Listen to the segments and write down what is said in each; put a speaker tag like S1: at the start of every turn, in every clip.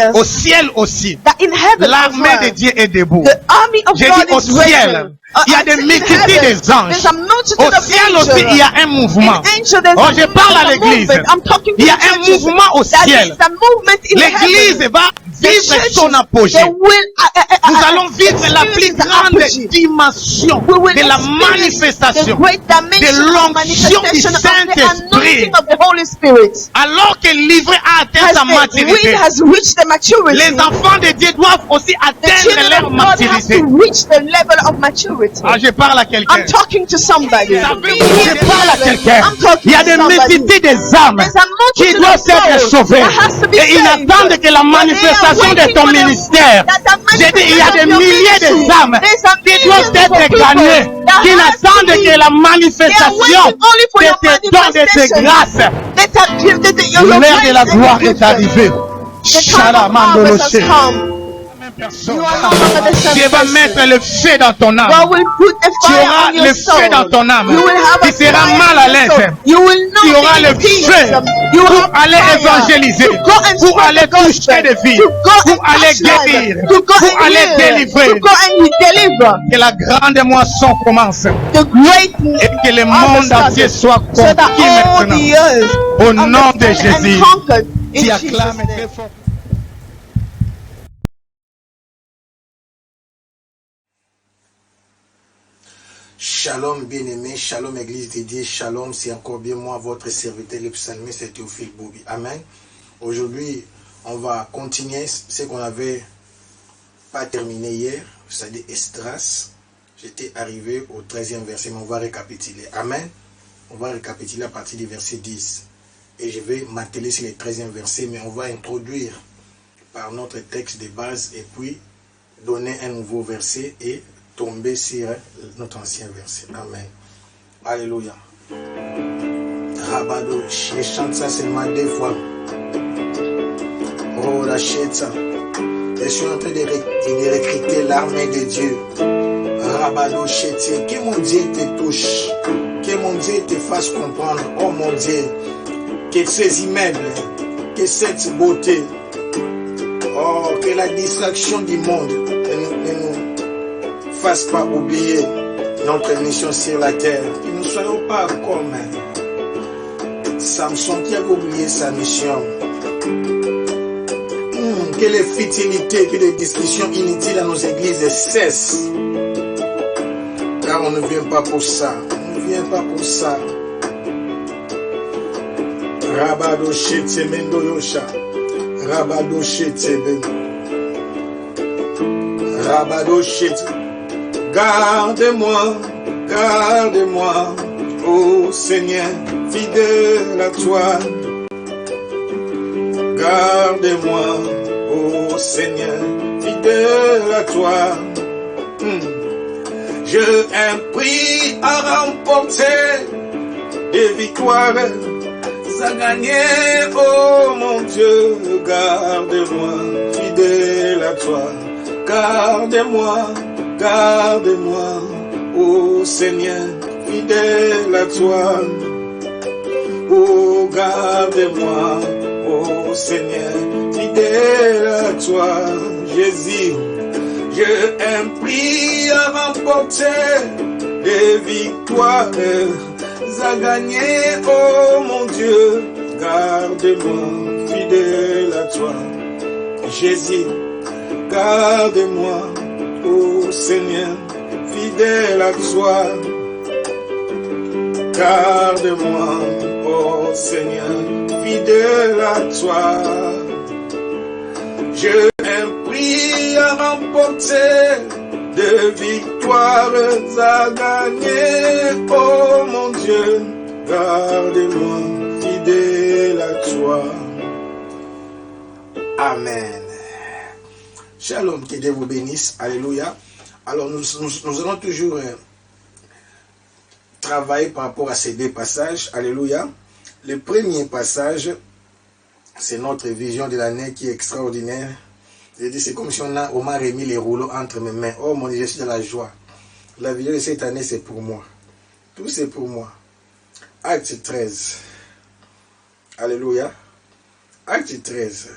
S1: declares
S2: au ciel aussi,
S1: that in heaven as
S2: l'armée de
S1: well,
S2: Dieu est debout.
S1: the army of
S2: J'ai
S1: God
S2: dit au
S1: is risen.
S2: ciel, il y a des multitudes des anges.
S1: There's a multitude
S2: Au
S1: of
S2: ciel aussi, il y
S1: angels.
S2: a un mouvement.
S1: In angel, there's
S2: Oh,
S1: a,
S2: je parle à
S1: there's a
S2: l'église.
S1: movement. I'm talking to
S2: Il y a
S1: the
S2: un
S1: churches.
S2: mouvement au
S1: That
S2: ciel.
S1: there's a movement in
S2: L'église
S1: heaven.
S2: va
S1: The
S2: vivre
S1: churches,
S2: son apogée.
S1: they will,
S2: Nous allons vivre la plus
S1: experience the
S2: grande
S1: apogee.
S2: dimension
S1: We will
S2: de la
S1: experience the
S2: manifestation
S1: great
S2: de
S1: dimension of
S2: l'onction du
S1: manifestation of the
S2: Saint-Esprit.
S1: anointing of the Holy Spirit.
S2: Alors que l'ivraie a atteint
S1: As
S2: sa
S1: the reed
S2: maturité,
S1: has reached the maturity,
S2: les enfants de Dieu doivent aussi
S1: the
S2: atteindre
S1: children
S2: leur
S1: of God have
S2: maturité.
S1: to reach the level of maturity.
S2: Ah, je parle à quelqu'un.
S1: I'm talking to somebody.
S2: Je parle à quelqu'un.
S1: I'm talking
S2: Il y a
S1: to
S2: des
S1: somebody.
S2: multitudes des âmes
S1: There's a
S2: qui
S1: multitude
S2: doivent
S1: of
S2: être
S1: souls
S2: sauvées.
S1: that has to be
S2: Et ils
S1: saved.
S2: attendent que la manifestation de ton ministère. J'ai dit, il y a des milliers de âmes qui doivent être gagnées, qui n'attendent que la manifestation de tes dons, de tes grâces. L'heure de la gloire est arrivée. Shalamandolo
S1: has
S2: Shé.
S1: come.
S2: Personne.
S1: You are no longer the same
S2: Dieu va
S1: person.
S2: mettre le feu dans ton âme.
S1: God will put a
S2: Tu
S1: fire
S2: auras
S1: on your
S2: le
S1: soul.
S2: feu dans ton âme.
S1: You will have
S2: Tu
S1: a
S2: seras
S1: fire
S2: mal
S1: in
S2: à
S1: your soul.
S2: l'aise.
S1: You will not
S2: Tu auras
S1: be
S2: le
S1: in peace.
S2: feu
S1: You will
S2: pour
S1: have
S2: aller
S1: fire
S2: évangéliser,
S1: to go and
S2: pour
S1: spread
S2: aller
S1: the gospel,
S2: toucher des vies,
S1: to go
S2: pour
S1: and
S2: aller
S1: touch lives,
S2: guérir,
S1: to go
S2: pour
S1: and
S2: aller
S1: heal,
S2: délivrer.
S1: to go and deliver.
S2: Que la grande moisson commence
S1: The great
S2: et que le monde entier soit
S1: so that
S2: conquis
S1: all
S2: maintenant.
S1: the earth
S2: Au nom de
S1: understand
S2: Jésus,
S1: and conquered in
S2: tu
S1: Jesus'
S2: acclames
S1: name.
S2: très fort.
S3: Shalom bien-aimé, shalom église dédiée, shalom, c'est encore bien moi, votre serviteur, le psalmiste, c'est Théophile Bobby. Amen. Aujourd'hui, on va continuer ce qu'on n'avait pas terminé hier, c'est-à-dire Esdras. J'étais arrivé au 13e verset, mais on va récapituler. Amen. On va récapituler à partir du verset 10. Et je vais m'atteler sur le 13e verset, mais on va introduire par notre texte de base et puis donner un nouveau verset et tomber sur notre ancien verset. Amen. Alléluia. Rabado, je chante ça seulement 2 fois. Oh, rachète ça. Je suis en train de recruter l'armée de Dieu. Rabado, chétier. Que mon Dieu te touche. Que mon Dieu te fasse comprendre. Oh mon Dieu. Que ces immeubles, que cette beauté, oh, que la distraction du monde ne nous fasse pas oublier notre mission sur la terre. Que nous ne soyons pas comme Samson qui a oublié sa mission. Que les futilités, que les discussions inutiles dans nos églises cessent. Car on ne vient pas pour ça. On ne vient pas pour ça. Rabado shete mendo yosha. Rabado shete ben. Rabado shete. Garde-moi, garde-moi, ô Seigneur, fidèle à toi. Garde-moi, ô Seigneur, fidèle à toi. Je un prix à remporter des victoires à gagner, oh mon Dieu. Garde-moi, fidèle à toi. Garde-moi. Garde-moi, ô Seigneur, fidèle à toi. Oh, garde-moi, ô Seigneur, fidèle à toi. Jésus, je un prix à remporter, des victoires à gagner, oh mon Dieu. Garde-moi, fidèle à toi. Jésus, garde-moi. Oh Seigneur, fidèle à toi, garde-moi, oh Seigneur, fidèle à toi. Je un prix à remporter, de victoires à gagner, oh mon Dieu, garde-moi, fidèle à toi. Amen. Shalom, que Dieu vous bénisse. Alléluia. Alors, nous allons toujours travailler par rapport à ces 2 passages. Alléluia. Le premier passage, c'est notre vision de l'année qui est extraordinaire. C'est comme si on m'a remis les rouleaux entre mes mains. Oh mon Dieu, je suis dans la joie. La vision de cette année, c'est pour moi. Tout c'est pour moi. Acte 13. Alléluia. Acte 13.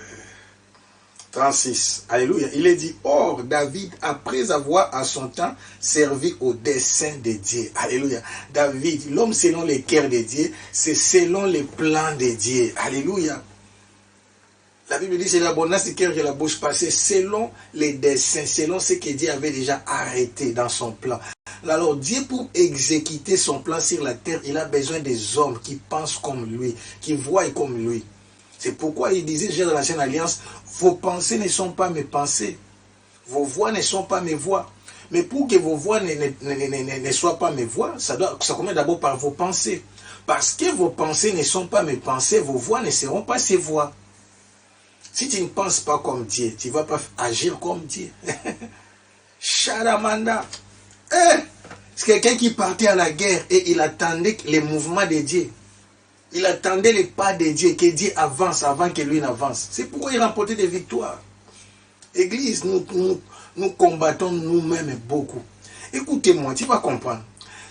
S3: 36. Alléluia. Il est dit, or David, après avoir à son temps servi au dessein de Dieu. Alléluia. David, l'homme selon les cœurs de Dieu, c'est selon les plans de Dieu. Alléluia. La Bible dit, c'est l'abondance du cœur que la bouche parle. C'est selon les desseins, selon ce que Dieu avait déjà arrêté dans son plan. Alors Dieu, pour exécuter son plan sur la terre, il a besoin des hommes qui pensent comme lui, qui voient comme lui. C'est pourquoi il disait déjà dans l'ancienne alliance, vos pensées ne sont pas mes pensées, vos voix ne sont pas mes voix. Mais pour que vos voix ne soient pas mes voix, ça commence d'abord par vos pensées. Parce que vos pensées ne sont pas mes pensées, vos voix ne seront pas ces voix. Si tu ne penses pas comme Dieu, tu ne vas pas agir comme Dieu. Charamanda. C'est quelqu'un qui partait à la guerre et il attendait les mouvements de Dieu. Il attendait les pas de Dieu, que Dieu avance avant que lui n'avance. C'est pourquoi il remportait des victoires. Église, nous combattons nous-mêmes beaucoup. Écoutez-moi, tu vas comprendre.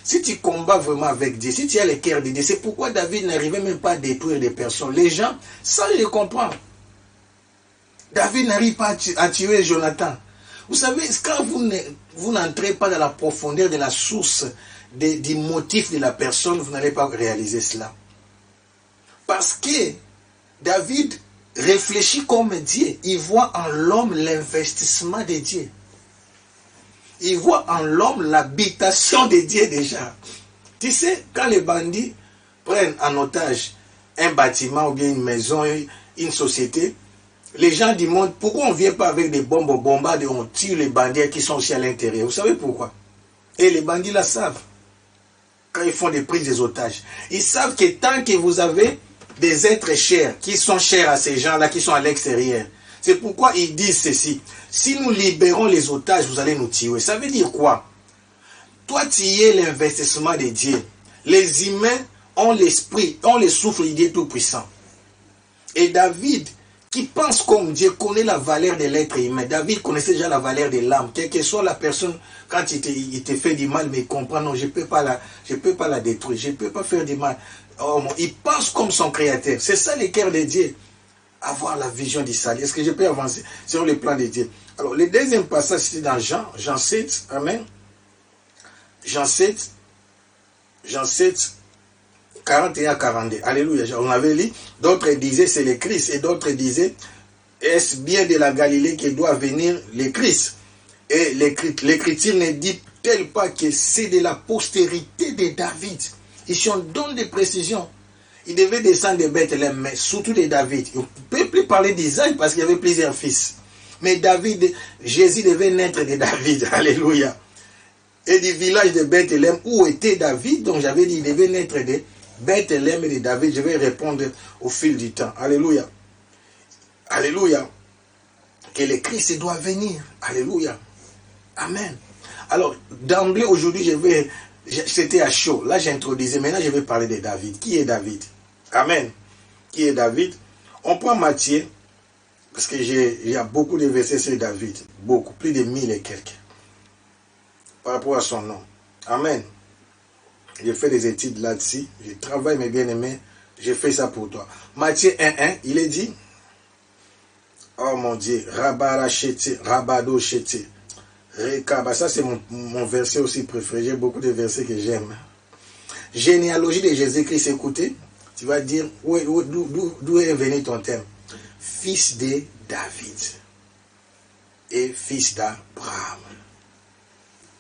S3: Si tu combats vraiment avec Dieu, si tu as le cœur de Dieu, c'est pourquoi David n'arrivait même pas à détruire des personnes. Les gens, ça je le comprends. David n'arrive pas à tuer Jonathan. Vous savez, quand vous n'entrez pas dans la profondeur de la source du motif de la personne, vous n'allez pas réaliser cela. Parce que David réfléchit comme Dieu. Il voit en l'homme l'investissement de Dieu. Il voit en l'homme l'habitation de Dieu déjà. Tu sais, quand les bandits prennent en otage un bâtiment ou bien une maison, une société, les gens du monde, pourquoi on ne vient pas avec des bombes au bombard et on tue les bandits qui sont aussi à l'intérieur? Vous savez pourquoi? Et les bandits la savent. Quand ils font des prises des otages, ils savent que tant que vous avez des êtres chers, qui sont chers à ces gens-là, qui sont à l'extérieur, c'est pourquoi ils disent ceci. Si nous libérons les otages, vous allez nous tuer. Ça veut dire quoi? Toi, tu es l'investissement de Dieu. Les humains ont l'esprit, ont le souffle de Dieu Tout-Puissant. Et David, qui pense comme Dieu, connaît la valeur de l'être humain. David connaissait déjà la valeur de l'âme. Quelle que soit la personne, quand il te fait du mal, mais il comprend, non, je ne peux pas la détruire, je ne peux pas faire du mal. Oh, il pense comme son créateur. C'est ça le cœur de Dieu. Avoir la vision du salut. Est-ce que je peux avancer sur le plan de Dieu? Alors, le deuxième passage, c'est dans Jean 7. Amen. Jean 7, 41 à 42. Alléluia. On avait lu, d'autres disaient c'est le Christ, et d'autres disaient est-ce bien de la Galilée que doit venir le Christ? Et l'Écriture ne dit-elle pas que c'est de la postérité de David? Ici on donne des précisions. Il devait descendre de Bethléem, mais surtout de David. On ne peut plus parler d'Isaac parce qu'il y avait plusieurs fils. Mais Jésus devait naître de David. Alléluia. Et du village de Bethléem où était David, donc j'avais dit il devait naître de Bethléem et de David. Je vais répondre au fil du temps. Alléluia. Alléluia. Que le Christ doit venir. Alléluia. Amen. Alors, d'emblée, aujourd'hui, c'était à chaud. Là, j'introduisais. Maintenant, je vais parler de David. Qui est David? Amen. Qui est David? On prend Matthieu, parce que il y a beaucoup de versets sur David. Beaucoup, plus de 1000 et quelques. Par rapport à son nom. Amen. J'ai fait des études là-dessus. Je travaille, mes bien-aimés. J'ai fait ça pour toi. Matthieu 1:1, il est dit, oh mon Dieu, Rabarachete, Rabadochete, Rekaba. Ça, c'est mon verset aussi préféré. J'ai beaucoup de versets que j'aime. Généalogie de Jésus-Christ, écoutez. Tu vas dire, d'où est venu ton thème? Fils de David et fils d'Abraham.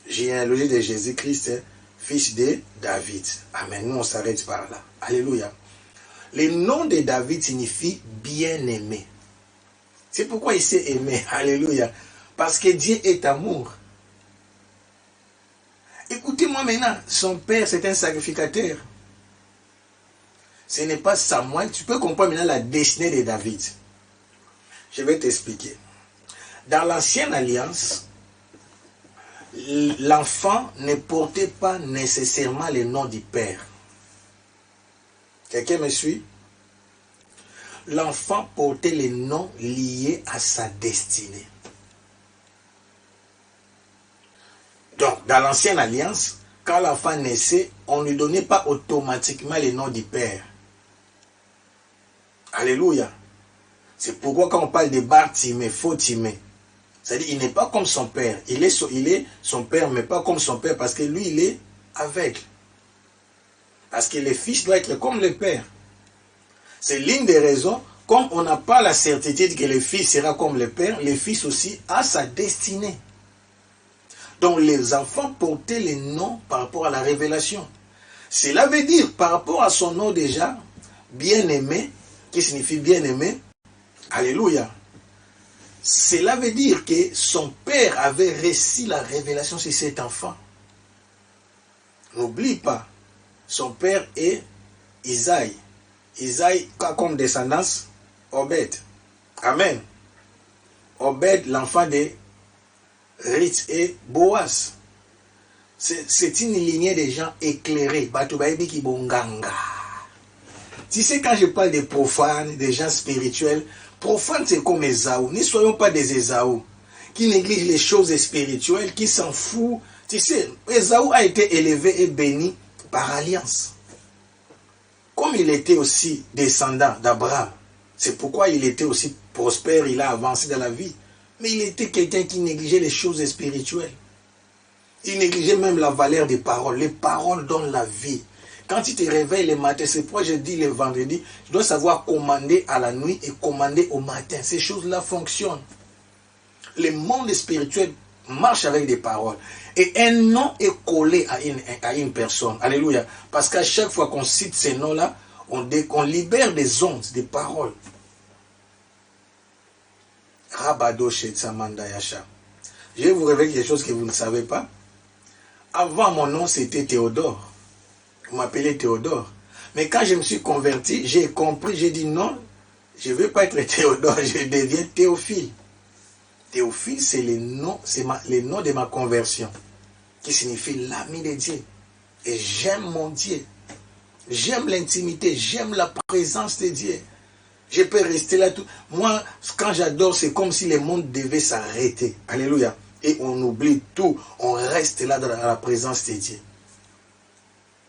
S3: Généalogie de Jésus-Christ, fils de David. Amen. Nous, on s'arrête par là. Alléluia. Le nom de David signifie bien-aimé. C'est pourquoi il s'est aimé. Alléluia. Parce que Dieu est amour. Écoutez-moi maintenant. Son père, c'est un sacrificateur. Ce n'est pas Samuel. Tu peux comprendre maintenant la destinée de David. Je vais t'expliquer. Dans l'ancienne alliance, l'enfant ne portait pas nécessairement le nom du père. Quelqu'un me suit? L'enfant portait les noms liés à sa destinée. Donc, dans l'ancienne alliance, quand l'enfant naissait, on ne lui donnait pas automatiquement le nom du père. Alléluia. C'est pourquoi quand on parle de Bartimée, faux Timée, c'est-à-dire il n'est pas comme son père. Il est son père, mais pas comme son père, parce que lui, il est aveugle. Parce que le fils doit être comme le père. C'est l'une des raisons, comme on n'a pas la certitude que le fils sera comme le père, le fils aussi a sa destinée. Donc les enfants portaient les noms par rapport à la révélation. Cela veut dire, par rapport à son nom déjà, bien-aimé, qui signifie bien-aimé, alléluia. Cela veut dire que son père avait reçu la révélation sur cet enfant. N'oublie pas, son père est Isaïe. Isaïe a comme descendance Obed. Amen. Obed, l'enfant de Ruth et Boaz. C'est une lignée de gens éclairés. Tu sais, quand je parle des profanes, des gens spirituels, profanes c'est comme Ésaü. Ne soyons pas des Ésaü qui négligent les choses spirituelles, qui s'en foutent. Tu sais, Ésaü a été élevé et béni par alliance. Comme il était aussi descendant d'Abraham, c'est pourquoi il était aussi prospère, il a avancé dans la vie. Mais il était quelqu'un qui négligeait les choses spirituelles. Il négligeait même la valeur des paroles. Les paroles donnent la vie. Quand tu te réveilles le matin, c'est pourquoi je dis le vendredi, tu dois savoir commander à la nuit et commander au matin. Ces choses-là fonctionnent. Le monde spirituel marche avec des paroles. Et un nom est collé à une personne. Alléluia. Parce qu'à chaque fois qu'on cite ces noms-là, on libère des ondes, des paroles. Rabadoshe Tsamanda Yasha. Je vais vous révéler quelque chose que vous ne savez pas. Avant, mon nom, c'était Théodore. Vous m'appelez Théodore. Mais quand je me suis converti, j'ai compris, j'ai dit non, je ne veux pas être Théodore, je deviens Théophile. Théophile, c'est le nom de ma conversion, qui signifie l'ami de Dieu. Et j'aime mon Dieu. J'aime l'intimité, j'aime la présence de Dieu. Je peux rester là tout. Moi, quand j'adore, c'est comme si le monde devait s'arrêter. Alléluia. Et on oublie tout. On reste là dans la présence de Dieu.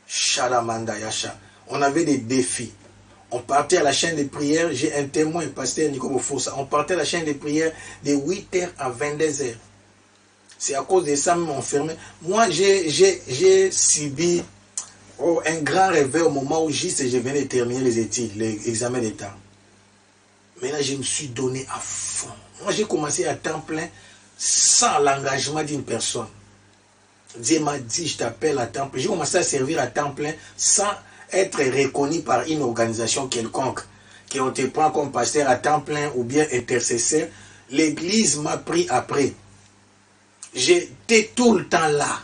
S3: Shalamanda Yasha. On avait des défis. On partait à la chaîne de prière. J'ai un témoin, pasteur Nicolas Fossa. On partait à la chaîne de prière de 8h à 22h. C'est à cause de ça même on fermait. Moi, j'ai subi un grand réveil au moment où juste je venais de terminer les études, l'examen d'État. Mais là, je me suis donné à fond. Moi, j'ai commencé à temps plein sans l'engagement d'une personne. Dieu m'a dit, je t'appelle à temps plein. J'ai commencé à servir à temps plein sans être reconnu par une organisation quelconque. Qu'on te prend comme pasteur à temps plein ou bien intercesseur. L'église m'a pris après. J'étais tout le temps là.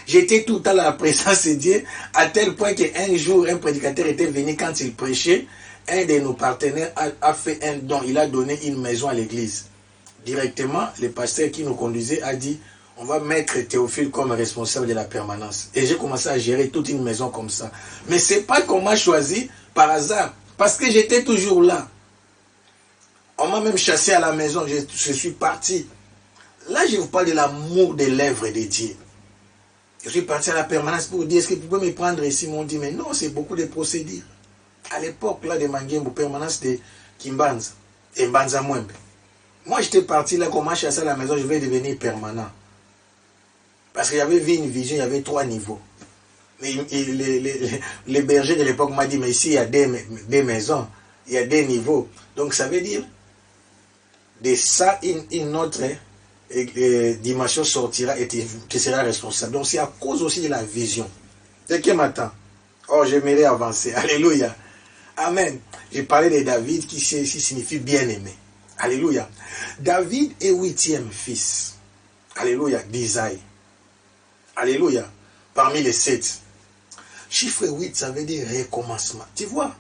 S3: J'étais tout le temps dans la présence de Dieu, à tel point qu'un jour, un prédicateur était venu quand il prêchait. Un de nos partenaires a fait un don. Il a donné une maison à l'église. Directement, le pasteur qui nous conduisait a dit, on va mettre Théophile comme responsable de la permanence. Et j'ai commencé à gérer toute une maison comme ça. Mais ce n'est pas qu'on m'a choisi par hasard. Parce que j'étais toujours là. On m'a même chassé à la maison. Je suis parti. Là, je vous parle de l'amour des lèvres de Dieu. Je suis parti à la permanence pour dire, est-ce que vous pouvez me prendre ici? Ils m'ont dit, mais non, c'est beaucoup de procédures. À l'époque, là, de Manguembo, permanence de Kimbanza et Mbanza Mwembe. Moi, j'étais parti là, comme je suis à la maison, je vais devenir permanent. Parce qu'il y avait une vision, il y avait 3 niveaux. Mais les bergers de l'époque m'ont dit, mais ici, il y a des maisons, il y a des niveaux. Donc, ça veut dire, de ça, une autre dimension sortira et tu seras responsable. Donc, c'est à cause aussi de la vision. De quel matin? Oh, j'aimerais avancer. Alléluia. Amen. J'ai parlé de David qui signifie bien-aimé. Alléluia. David est 8e fils. Alléluia. d'Isaïe. Alléluia. Parmi les 7. Chiffre 8, ça veut dire recommencement. Tu vois,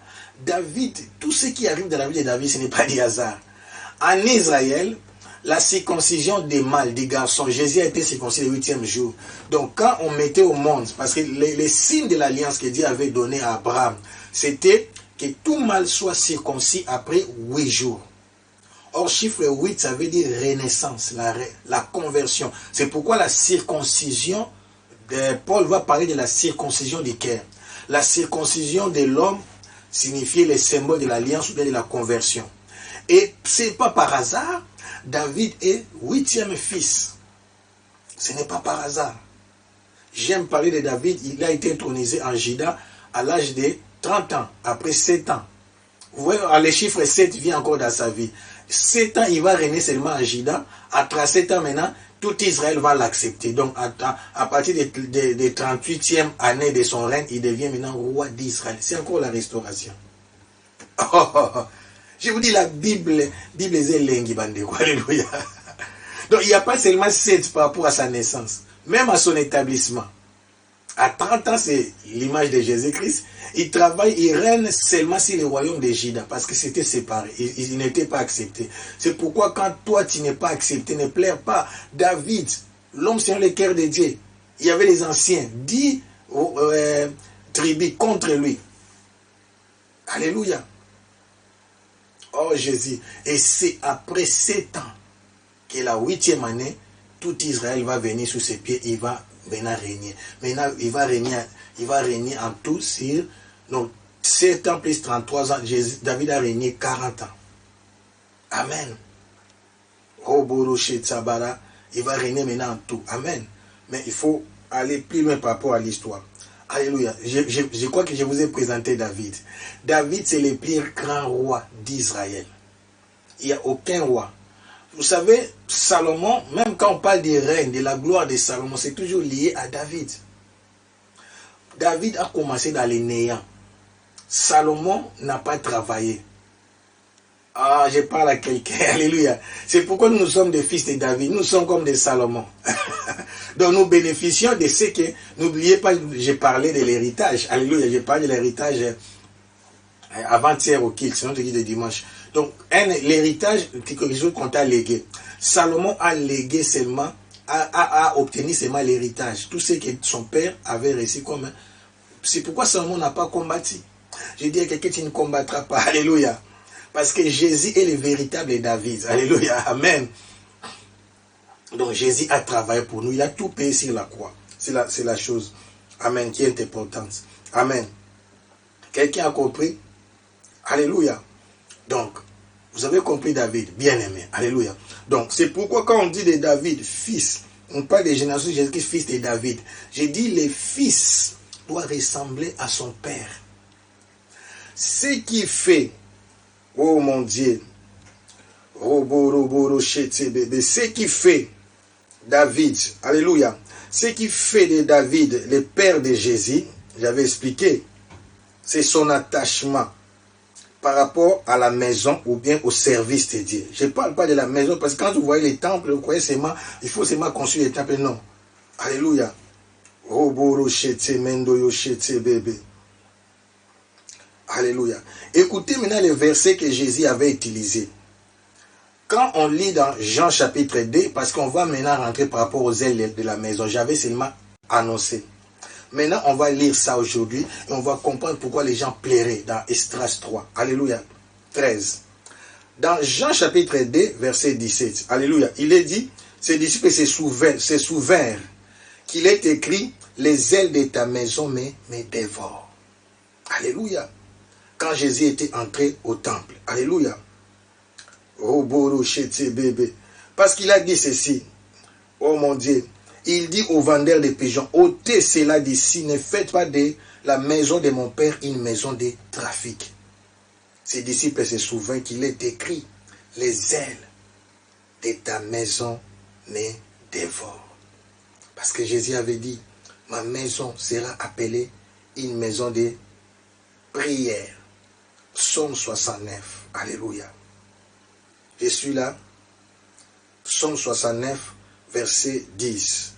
S3: David, tout ce qui arrive dans la vie de David, ce n'est pas du hasard. En Israël, la circoncision des mâles, des garçons, Jésus a été circoncis le 8e jour. Donc quand on mettait au monde, parce que les signes de l'alliance que Dieu avait donné à Abraham, c'était que tout mâle soit circoncis après 8 jours. Or, chiffre 8, ça veut dire renaissance, la conversion. C'est pourquoi la circoncision, Paul va parler de la circoncision du cœur. La circoncision de l'homme signifiait le symbole de l'alliance ou de la conversion. Et ce n'est pas par hasard, David est 8e fils. Ce n'est pas par hasard. J'aime parler de David, il a été intronisé en Juda à l'âge de 30 ans, après 7 ans. Vous voyez, le chiffre 7 vient encore dans sa vie. 7 ans, il va régner seulement en Juda. Après 7 ans maintenant, tout Israël va l'accepter. Donc, à partir de 38e année de son règne, il devient maintenant roi d'Israël. C'est encore la restauration. Je vous dis, la Bible est lingue, bandeko. Alléluia. Donc, il n'y a pas seulement 7 par rapport à sa naissance, même à son établissement. À 30 ans, c'est l'image de Jésus-Christ. Il travaille, il règne seulement sur le royaume de Juda, parce que c'était séparé. Il n'était pas accepté. C'est pourquoi quand toi, tu n'es pas accepté, ne pleure pas. David, l'homme selon le cœur de Dieu, il y avait les anciens, 10 tribus contre lui. Alléluia. Oh Jésus. Et c'est après 7 ans que la 8e année, tout Israël va venir sous ses pieds, il va maintenant régner. Maintenant, il va régner en tout sur, donc, 7 ans plus 33 ans, David a régné 40 ans. Amen. Oh Boroshe Tsabara, il va régner maintenant en tout. Amen. Mais il faut aller plus loin par rapport à l'histoire. Alléluia. Je crois que je vous ai présenté David. David, c'est le plus grand roi d'Israël. Il n'y a aucun roi. Vous savez, Salomon, même quand on parle des règnes, de la gloire de Salomon, c'est toujours lié à David. David a commencé dans les néants. Salomon n'a pas travaillé. Ah, je parle à quelqu'un. Alléluia. C'est pourquoi nous sommes des fils de David. Nous sommes comme des Salomon. Donc nous bénéficions de ce que... N'oubliez pas, j'ai parlé de l'héritage. Alléluia. J'ai parlé de l'héritage avant-hier au kilt, sinon je dis de dimanche. Donc, l'héritage, quelque chose qu'on t'a légué. Salomon a légué seulement, a obtenu seulement l'héritage. Tout ce que son père avait reçu comme... C'est pourquoi Salomon n'a pas combattu. Je dis à quelqu'un, tu ne combattras pas. Alléluia. Parce que Jésus est le véritable David. Alléluia. Amen. Donc, Jésus a travaillé pour nous. Il a tout payé sur la croix. C'est la chose. Amen. Qui est importante. Amen. Quelqu'un a compris? Alléluia. Donc, vous avez compris David, bien-aimé. Alléluia. Donc, c'est pourquoi quand on dit de David, fils, on parle des générations de Jésus-Christ, fils de David. J'ai dit, le fils doit ressembler à son père. Ce qui fait, oh mon Dieu, ce qui fait David, alléluia, ce qui fait de David le père de Jésus, j'avais expliqué, c'est son attachement par rapport à la maison ou bien au service de Dieu. Je ne parle pas de la maison parce que quand vous voyez les temples, vous croyez seulement, il faut seulement construire les temples. Non. Alléluia. Alléluia. Écoutez maintenant les versets que Jésus avait utilisés. Quand on lit dans Jean chapitre 2, parce qu'on va maintenant rentrer par rapport aux ailes de la maison, j'avais seulement annoncé. Maintenant, on va lire ça aujourd'hui et on va comprendre pourquoi les gens plairaient dans Esdras 3. Alléluia. 13. Dans Jean chapitre 2, verset 17. Alléluia. Il est dit, ses disciples se souvinrent qu'il est écrit, les ailes de ta maison me dévorent. Alléluia. Quand Jésus était entré au temple. Alléluia. Oh, bébé. Parce qu'il a dit ceci. Oh mon Dieu. Il dit aux vendeurs de pigeons, ôtez cela d'ici, ne faites pas de la maison de mon père une maison de trafic. Ses disciples se souviennent qu'il est écrit, les ailes de ta maison me dévorent. Parce que Jésus avait dit, ma maison sera appelée une maison de prière. Psaume 69. Alléluia. Je suis là. Psaume 69, verset 10.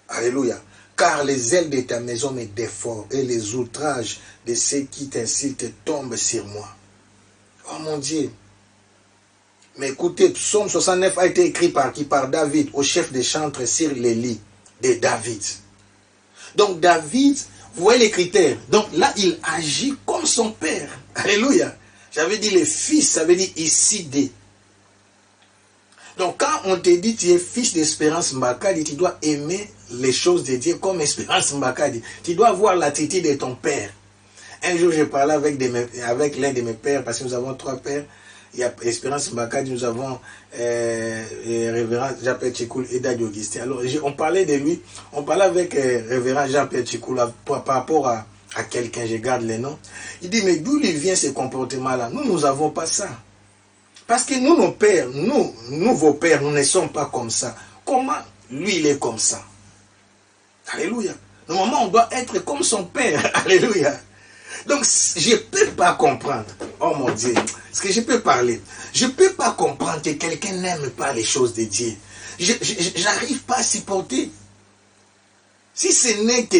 S3: Alléluia. Car les ailes de ta maison me dévorent et les outrages de ceux qui t'insultent tombent sur moi. Oh mon Dieu. Mais écoutez, Psaume 69 a été écrit par qui? Par David, au chef des chantres sur les lits de David. Donc David, vous voyez les critères. Donc là, il agit comme son père. Alléluia. J'avais dit les fils, ça veut dire ici des. Donc quand on te dit tu es fils d'Espérance Mbakadi, tu dois aimer les choses de Dieu comme Espérance Mbakadi. Tu dois avoir l'attitude de ton père. Un jour, je parlais avec l'un de mes pères, parce que nous avons 3 pères. il y a Espérance Mbakadi, nous avons révérend Jean-Pierre Tchikoul et Daddy Augustin. Alors, on parlait de lui, on parlait avec révérend Jean-Pierre Tchikoul par rapport à quelqu'un, je garde les noms. Il dit, mais d'où il vient ce comportement-là? Nous n'avons pas ça. Parce que nous, nos pères, nous, vos pères, nous ne sommes pas comme ça. Comment lui, il est comme ça? Alléluia. Normalement, on doit être comme son père. Alléluia. Donc, je ne peux pas comprendre. Oh mon Dieu. Est-ce que je peux parler? Je ne peux pas comprendre que quelqu'un n'aime pas les choses de Dieu. Je n'arrive pas à supporter. Si ce n'est que...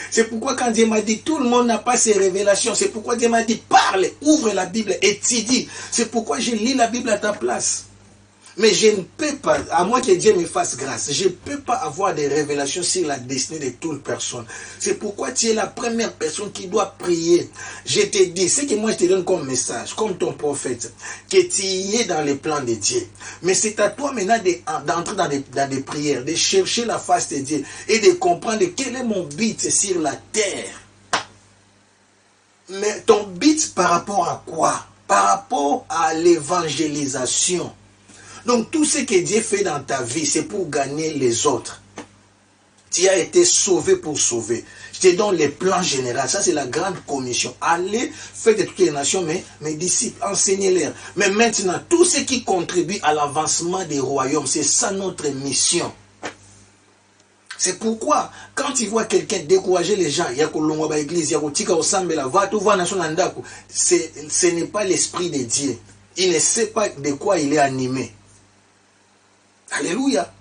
S3: C'est pourquoi quand Dieu m'a dit, tout le monde n'a pas ces révélations. C'est pourquoi Dieu m'a dit, parle, ouvre la Bible, étudie. C'est pourquoi je lis la Bible à ta place. Mais je ne peux pas, à moins que Dieu me fasse grâce, je ne peux pas avoir des révélations sur la destinée de toute personne. C'est pourquoi tu es la première personne qui doit prier. Je te dis, ce que moi je te donne comme message, comme ton prophète, que tu y es dans les plans de Dieu. Mais c'est à toi maintenant d'entrer dans des prières, de chercher la face de Dieu et de comprendre quel est mon but sur la terre. Mais ton but par rapport à quoi? Par rapport à l'évangélisation. Donc tout ce que Dieu fait dans ta vie, c'est pour gagner les autres. Tu as été sauvé pour sauver. Je te donne les plans généraux. Ça, c'est la grande commission. Allez, faites de toutes les nations, mes disciples, enseignez-les. Mais maintenant, tout ce qui contribue à l'avancement des royaumes, c'est ça notre mission. C'est pourquoi, quand tu vois quelqu'un décourager les gens, ce n'est pas l'esprit de Dieu. Il ne sait pas de quoi il est animé. Alléluia.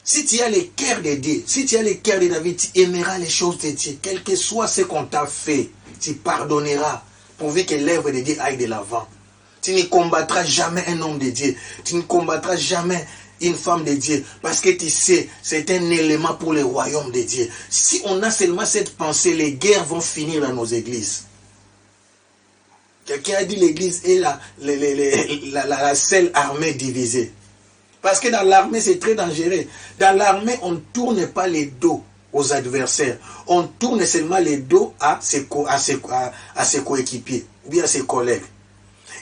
S3: Si tu as le cœur de Dieu, si tu as le cœur de David, tu aimeras les choses de Dieu. Quel que soit ce qu'on t'a fait, tu pardonneras pourvu que l'œuvre de Dieu aille de l'avant. Tu ne combattras jamais un homme de Dieu. Tu ne combattras jamais une femme de Dieu. Parce que tu sais, c'est un élément pour le royaume de Dieu. Si on a seulement cette pensée, les guerres vont finir dans nos églises. Quelqu'un a dit l'église est la seule armée divisée. Parce que dans l'armée, c'est très dangereux. Dans l'armée, on ne tourne pas les dos aux adversaires. On tourne seulement les dos à ses coéquipiers, ou bien à ses collègues.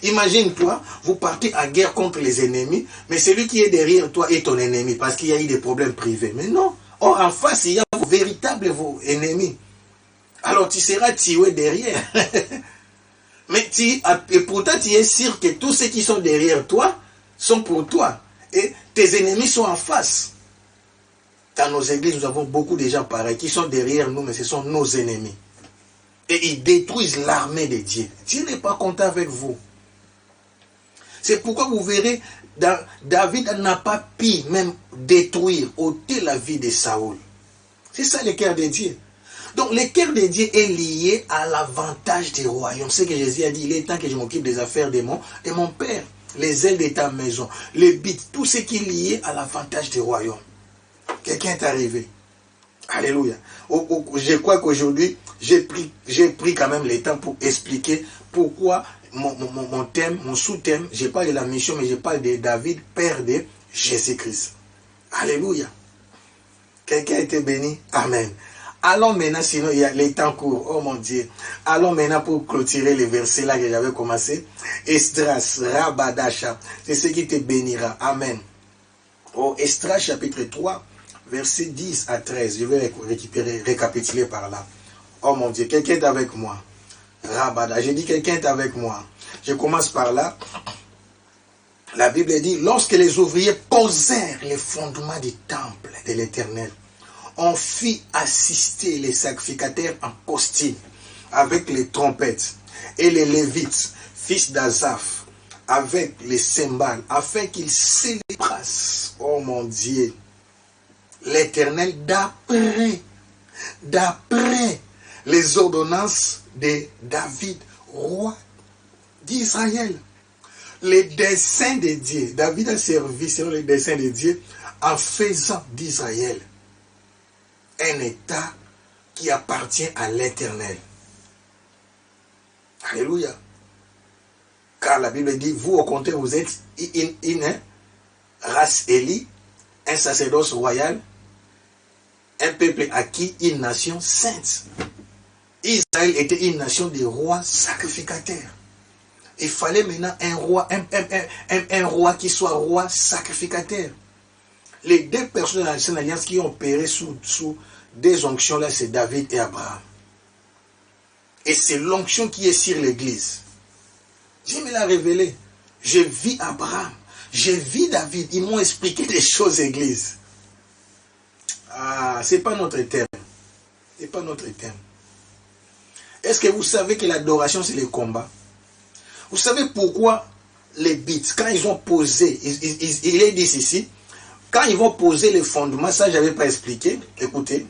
S3: Imagine-toi, vous partez en guerre contre les ennemis, mais celui qui est derrière toi est ton ennemi, parce qu'il y a eu des problèmes privés. Mais non, en face, il y a vos véritables ennemis. Alors tu seras tué derrière. Mais et pourtant, tu es sûr que tous ceux qui sont derrière toi sont pour toi. Et tes ennemis sont en face. Dans nos églises, nous avons beaucoup de gens pareils qui sont derrière nous, mais ce sont nos ennemis. Et ils détruisent l'armée de Dieu. Dieu n'est pas content avec vous. C'est pourquoi vous verrez, David n'a pas pu même détruire, ôter la vie de Saoul. C'est ça le cœur de Dieu. Donc le cœur de Dieu est lié à l'avantage du royaume. C'est ce que Jésus a dit, il est temps que je m'occupe des affaires de mon Père. Les ailes de ta maison, les bits, tout ce qui est lié à l'avantage du royaume. Quelqu'un est arrivé. Alléluia. Je crois qu'aujourd'hui, j'ai pris quand même le temps pour expliquer pourquoi mon thème, mon sous-thème, je parle de la mission, mais je parle de David, père de Jésus-Christ. Alléluia. Quelqu'un a été béni. Amen. Allons maintenant, sinon il y a les temps courts. Oh mon Dieu. Allons maintenant pour clôturer les versets là que j'avais commencé. Esdras, Rabadasha. C'est ce qui te bénira. Amen. Oh, Esdras chapitre 3, versets 10 à 13. Je vais récapituler par là. Oh mon Dieu. Quelqu'un est avec moi. Rabada. J'ai dit quelqu'un est avec moi. Je commence par là. La Bible dit, lorsque les ouvriers posèrent les fondements du temple de l'Éternel, on fit assister les sacrificateurs en costume avec les trompettes et les Lévites, fils d'Azaph, avec les cymbales, afin qu'ils célébrassent, oh mon Dieu, l'Éternel d'après les ordonnances de David, roi d'Israël. Les desseins de Dieu, David a servi selon les desseins de Dieu en faisant d'Israël un État qui appartient à l'Éternel. Alléluia. Car la Bible dit, vous au contraire, vous êtes une race élue, un sacerdoce royal, un peuple acquis, une nation sainte. Israël était une nation de rois sacrificateurs. Il fallait maintenant un roi qui soit roi sacrificateur. Les deux personnes de l'Ancienne Alliance qui ont opéré sous des onctions là, c'est David et Abraham. Et c'est l'onction qui est sur l'église. Dieu me l'a révélé. J'ai vu Abraham, j'ai vu David, ils m'ont expliqué des choses église. Ah, c'est pas notre terme. C'est pas notre terme. Est-ce que vous savez que l'adoration c'est le combat? Vous savez pourquoi les bits, quand ils ont posé, il est dit ici, quand ils vont poser les fondements, ça j'avais pas expliqué, écoutez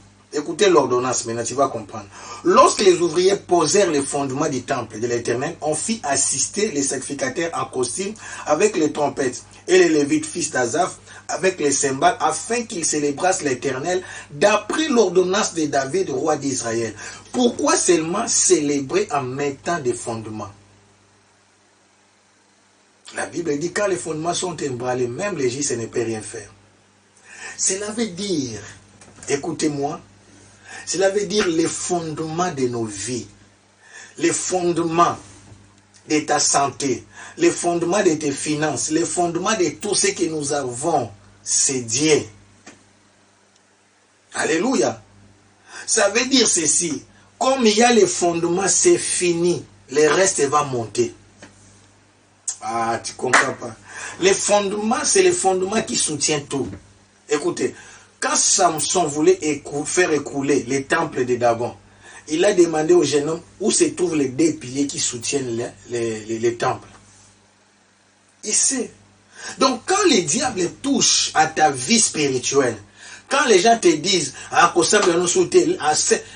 S3: l'ordonnance, maintenant tu vas comprendre. Lorsque les ouvriers posèrent les fondements du temple de l'Éternel, on fit assister les sacrificateurs en costume avec les trompettes et les Lévites fils d'Azaph avec les cymbales afin qu'ils célébrassent l'Éternel d'après l'ordonnance de David, roi d'Israël. Pourquoi seulement célébrer en mettant des fondements? La Bible dit quand les fondements sont ébranlés, même l'Égypte ne peut rien faire. Cela veut dire, écoutez-moi, cela veut dire les fondements de nos vies, les fondements de ta santé, les fondements de tes finances, les fondements de tout ce que nous avons, c'est Dieu. Alléluia. Ça veut dire ceci, comme il y a les fondements, c'est fini, le reste va monter. Ah, tu comprends pas. Les fondements, c'est les fondements qui soutiennent tout. Écoutez, quand Samson voulait faire écrouler les temples de Dagon, il a demandé au jeune homme où se trouvent les deux piliers qui soutiennent les temples. Il sait. Donc quand les diables touchent à ta vie spirituelle, quand les gens te disent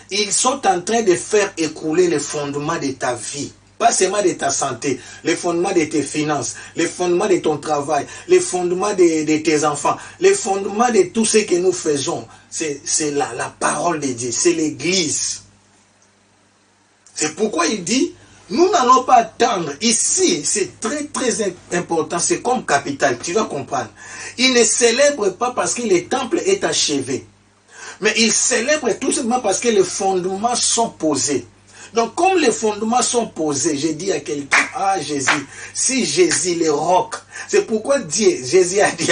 S3: ils sont en train de faire écrouler les fondements de ta vie. Pas seulement de ta santé, les fondements de tes finances, les fondements de ton travail, les fondements de tes enfants, les fondements de tout ce que nous faisons. C'est la parole de Dieu, c'est l'église. C'est pourquoi il dit, nous n'allons pas attendre. Ici, c'est très très important, c'est comme capital, tu vas comprendre. Il ne célèbre pas parce que le temple est achevé. Mais il célèbre tout simplement parce que les fondements sont posés. Donc, comme les fondements sont posés, j'ai dit à quelqu'un, ah Jésus, si Jésus les roc, c'est pourquoi Jésus a dit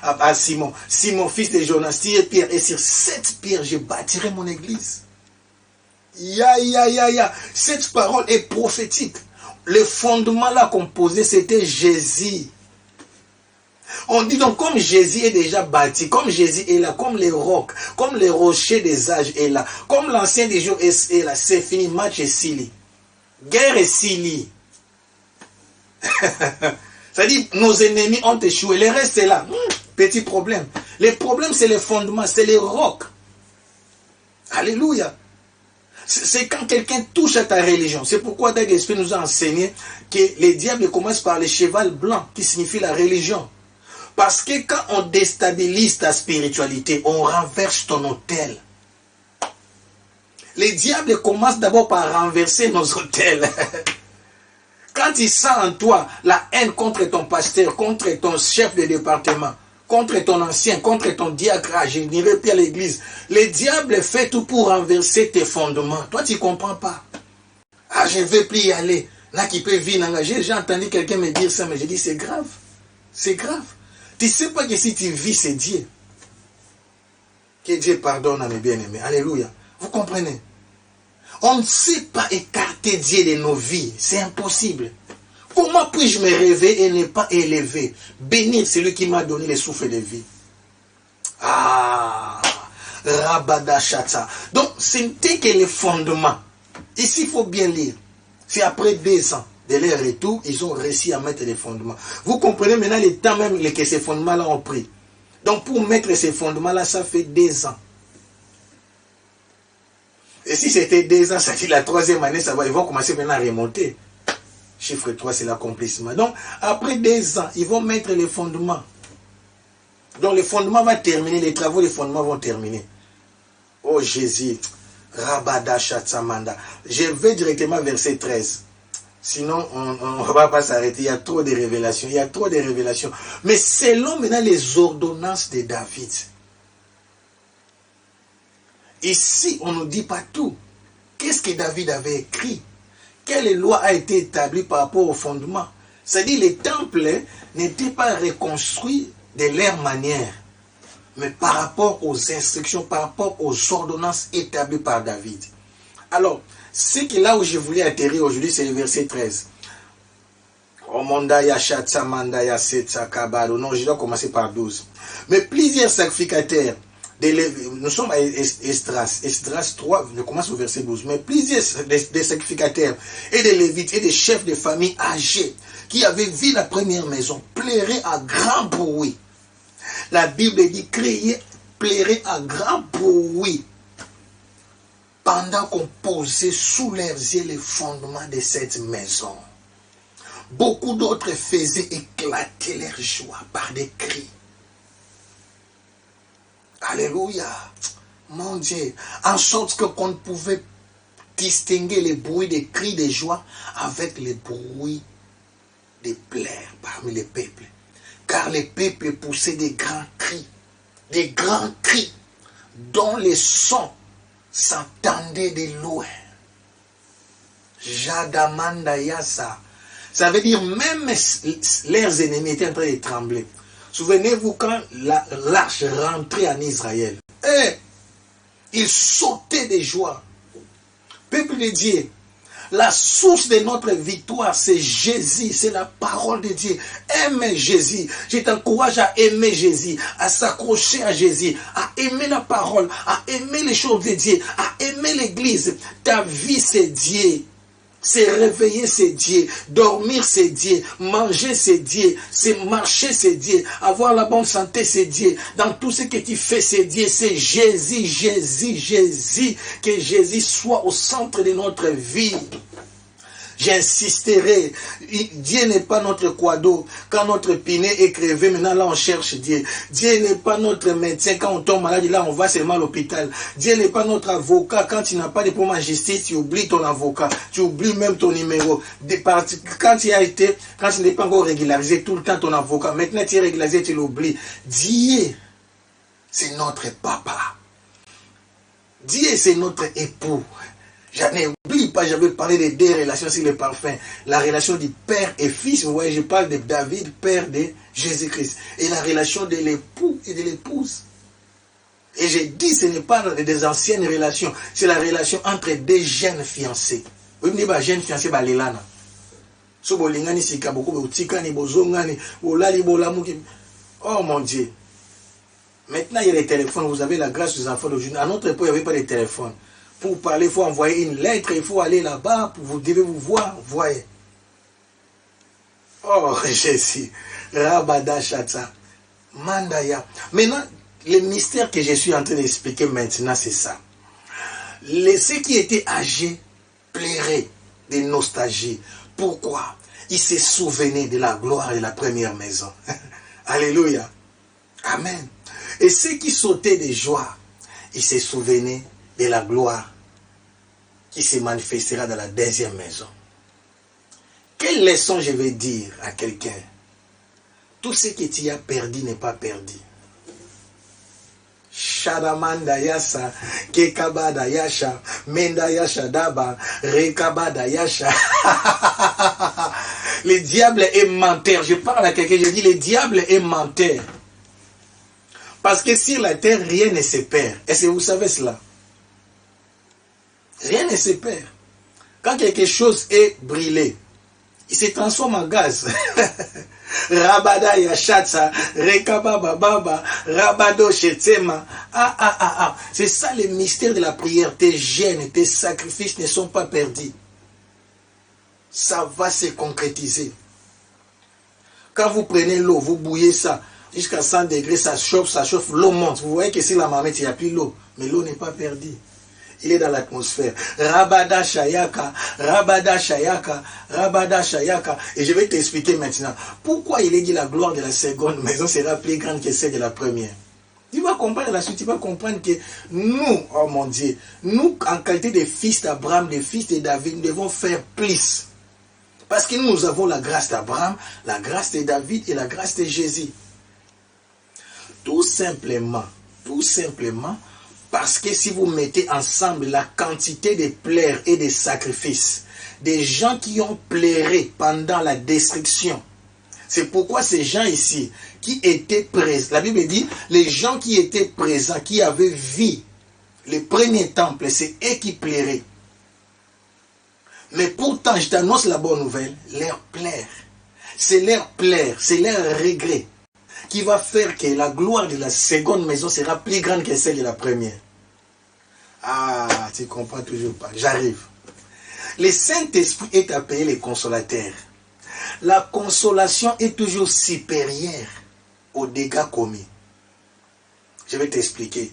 S3: à Simon, Simon fils de Jonas, tu es pierre, et sur cette pierre, je bâtirai mon église. Cette parole est prophétique. Le fondement là qu'on posait, c'était Jésus. On dit donc, comme Jésus est déjà bâti, comme Jésus est là, comme les rocs, comme les rochers des âges est là, comme l'ancien des jours est là, c'est fini, match est sili. Guerre est sili. C'est-à-dire, nos ennemis ont échoué, le reste est là. Petit problème. Le problème, c'est les fondements, c'est les rocs. Alléluia. C'est quand quelqu'un touche à ta religion. C'est pourquoi Dag Esprit nous a enseigné que les diables commencent par le cheval blanc, qui signifie la religion. Parce que quand on déstabilise ta spiritualité, on renverse ton autel. Les diables commencent d'abord par renverser nos autels. Quand ils sentent en toi la haine contre ton pasteur, contre ton chef de département, contre ton ancien, contre ton diacre, je n'irai plus à l'église, les diables font tout pour renverser tes fondements. Toi, tu ne comprends pas. Ah, je ne vais plus y aller. Là, qui peut vivre engagé. J'ai entendu quelqu'un me dire ça, mais j'ai dit, c'est grave. C'est grave. Tu ne sais pas que si tu vis, c'est Dieu. Que Dieu pardonne à mes bien-aimés. Alléluia. Vous comprenez? On ne sait pas écarter Dieu de nos vies. C'est impossible. Comment puis-je me réveiller et ne pas élever? Bénir celui qui m'a donné le souffle de vie. Ah, Rabada Chata. Donc, ce n'était que les fondements. Ici, il faut bien lire. C'est après 2 ans de leur retour, ils ont réussi à mettre les fondements. Vous comprenez maintenant le temps même que ces fondements-là ont pris. Donc, pour mettre ces fondements-là, ça fait 2 ans. Et si c'était 2 ans, ça dit la 3e année, ça va, ils vont commencer maintenant à remonter. Chiffre 3, c'est l'accomplissement. Donc, après 2 ans, ils vont mettre les fondements. Donc, le fondement va terminer, les travaux des fondements vont terminer. Oh Jésus, Rabada Shatsamanda. Je vais directement à verset 13. Sinon, on ne va pas s'arrêter. Il y a trop de révélations. Il y a trop de révélations. Mais selon maintenant les ordonnances de David. Ici, on ne nous dit pas tout. Qu'est-ce que David avait écrit? quelle loi a été établie par rapport au fondement? C'est-à-dire les temples n'étaient pas reconstruits de leur manière, mais par rapport aux instructions, par rapport aux ordonnances établies par David. Alors, c'est que là où je voulais atterrir aujourd'hui, c'est le verset 13. Non, je dois commencer par 12. Mais plusieurs sacrificateurs, nous sommes à Esdras 3, je commence au verset 12. Mais plusieurs des sacrificateurs et des lévites et des chefs de famille âgés qui avaient vu la première maison plairait à grand bruit. La Bible dit plairait à grand bruit pendant qu'on posait sous leurs yeux les fondements de cette maison. Beaucoup d'autres faisaient éclater leur joie par des cris. Alléluia. Mon Dieu. En sorte qu'on ne pouvait distinguer les bruits des cris de joie avec les bruits des pleurs parmi les peuples. Car les peuples poussaient des grands cris dont les sons s'entendaient de loin. Jadamanda Yassa. Ça veut dire même leurs ennemis étaient en train de trembler. Souvenez-vous quand l'arche rentrait en Israël. Ils sautaient de joie. Peuple de Dieu, la source de notre victoire, c'est Jésus, c'est la parole de Dieu. Aime Jésus. Je t'encourage à aimer Jésus, à s'accrocher à Jésus, à aimer la parole, à aimer les choses de Dieu, à aimer l'église. Ta vie, c'est Dieu. C'est réveiller, c'est Dieu. Dormir, c'est Dieu. Manger, c'est Dieu. C'est marcher, c'est Dieu. Avoir la bonne santé, c'est Dieu. Dans tout ce que tu fais, c'est Dieu. C'est Jésus, Jésus, Jésus. Que Jésus soit au centre de notre vie. J'insisterai. Dieu n'est pas notre quado. Quand notre pinet est crevé, maintenant là on cherche Dieu. Dieu n'est pas notre médecin. Quand on tombe malade, là on va seulement à l'hôpital. Dieu n'est pas notre avocat. Quand tu n'as pas de problème en justice, tu oublies ton avocat. Tu oublies même ton numéro. Quand tu n'es pas encore régularisé, tout le temps ton avocat. Maintenant tu es régularisé, tu l'oublies. Dieu, c'est notre papa. Dieu, c'est notre époux. Je n'oublie pas, j'avais parlé des deux relations sur le parfum. La relation du père et fils, vous voyez, je parle de David, père de Jésus-Christ. Et la relation de l'époux et de l'épouse. Et j'ai dit, ce n'est pas des anciennes relations, c'est la relation entre deux jeunes fiancés. Vous me dites, jeunes fiancés, lelana. Oh mon Dieu. Maintenant, il y a les téléphones, vous avez la grâce des enfants d'aujourd'hui. À notre époque, il n'y avait pas de téléphone. Pour parler, il faut envoyer une lettre, il faut aller là-bas, vous devez vous voir, voyez. Oh, Jésus. Rabada Shatsa. Mandaya. Maintenant, le mystère que je suis en train d'expliquer maintenant, c'est ça. Ceux qui étaient âgés pleuraient de nostalgie. Pourquoi? Ils se souvenaient de la gloire de la première maison. Alléluia. Amen. Et ceux qui sautaient de joie, ils se souvenaient de la gloire qui se manifestera dans la deuxième maison. Quelle leçon je vais dire à quelqu'un? Tout ce que tu as perdu n'est pas perdu. Shadamanda yasa, kekabada yasha, menda yasha daba, rekabada yasha. Le diable est menteur. Je parle à quelqu'un, je dis le diable est menteur. Parce que sur la terre, rien ne se perd. Est-ce que vous savez cela? Rien ne se perd. Quand quelque chose est brûlé, il se transforme en gaz. Rabada yashatsa, rekababa baba, rabado shetsema. C'est ça le mystère de la prière. Tes jeûnes, tes sacrifices ne sont pas perdus. Ça va se concrétiser. Quand vous prenez l'eau, vous bouillez ça jusqu'à 100 degrés, ça chauffe, l'eau monte. Vous voyez que si la marmite, il n'y a plus l'eau, mais l'eau n'est pas perdue. Il est dans l'atmosphère. Rabada Shayaka, Rabada Shayaka, Rabada Shayaka. Et je vais t'expliquer maintenant pourquoi il est dit la gloire de la seconde maison sera plus grande que celle de la première. Tu vas comprendre la suite, tu vas comprendre que nous, oh mon Dieu, nous, en qualité de fils d'Abraham, de fils de David, nous devons faire plus. Parce que nous avons la grâce d'Abraham, la grâce de David et la grâce de Jésus. Tout simplement, parce que si vous mettez ensemble la quantité de pleurs et de sacrifices des gens qui ont pleuré pendant la destruction. C'est pourquoi ces gens ici, qui étaient présents, la Bible dit, les gens qui étaient présents, qui avaient vu le premier temple, c'est eux qui pleuraient. Mais pourtant, je t'annonce la bonne nouvelle, leur plaire. C'est leur plaire, c'est leur regret qui va faire que la gloire de la seconde maison sera plus grande que celle de la première. Ah, tu ne comprends toujours pas. J'arrive. Le Saint-Esprit est appelé le consolateur. La consolation est toujours supérieure aux dégâts commis. Je vais t'expliquer.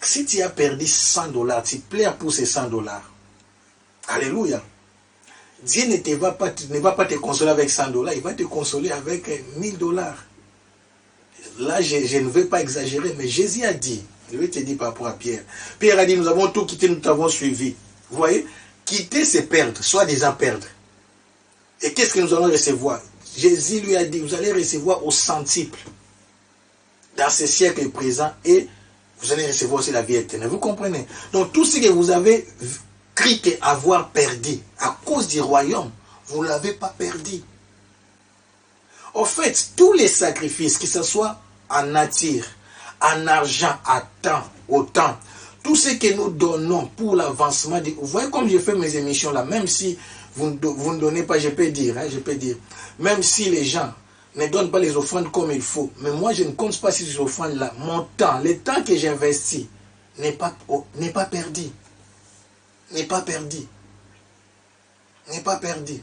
S3: Si tu as perdu $100, tu pleures pour ces $100. Alléluia. Dieu ne va pas te consoler avec $100, il va te consoler avec $1000. Là, je ne veux pas exagérer, mais Jésus a dit, je vais te dire par rapport à Pierre. Pierre a dit, nous avons tout quitté, nous t'avons suivi. Vous voyez, quitter, c'est perdre, soit disant perdre. Et qu'est-ce que nous allons recevoir? Jésus lui a dit, vous allez recevoir au centuple dans ce siècle présent et vous allez recevoir aussi la vie éternelle. Vous comprenez? Donc tout ce que vous avez cru avoir perdu à cause du royaume, vous ne l'avez pas perdu. En fait, tous les sacrifices, que ce soit en nature, en argent, à temps, au temps, tout ce que nous donnons pour l'avancement, vous voyez comme je fais mes émissions là, même si vous ne donnez pas, je peux dire, même si les gens ne donnent pas les offrandes comme il faut, mais moi je ne compte pas sur ces offrandes là, mon temps, le temps que j'investis n'est pas perdu. N'est pas perdu. N'est pas perdu.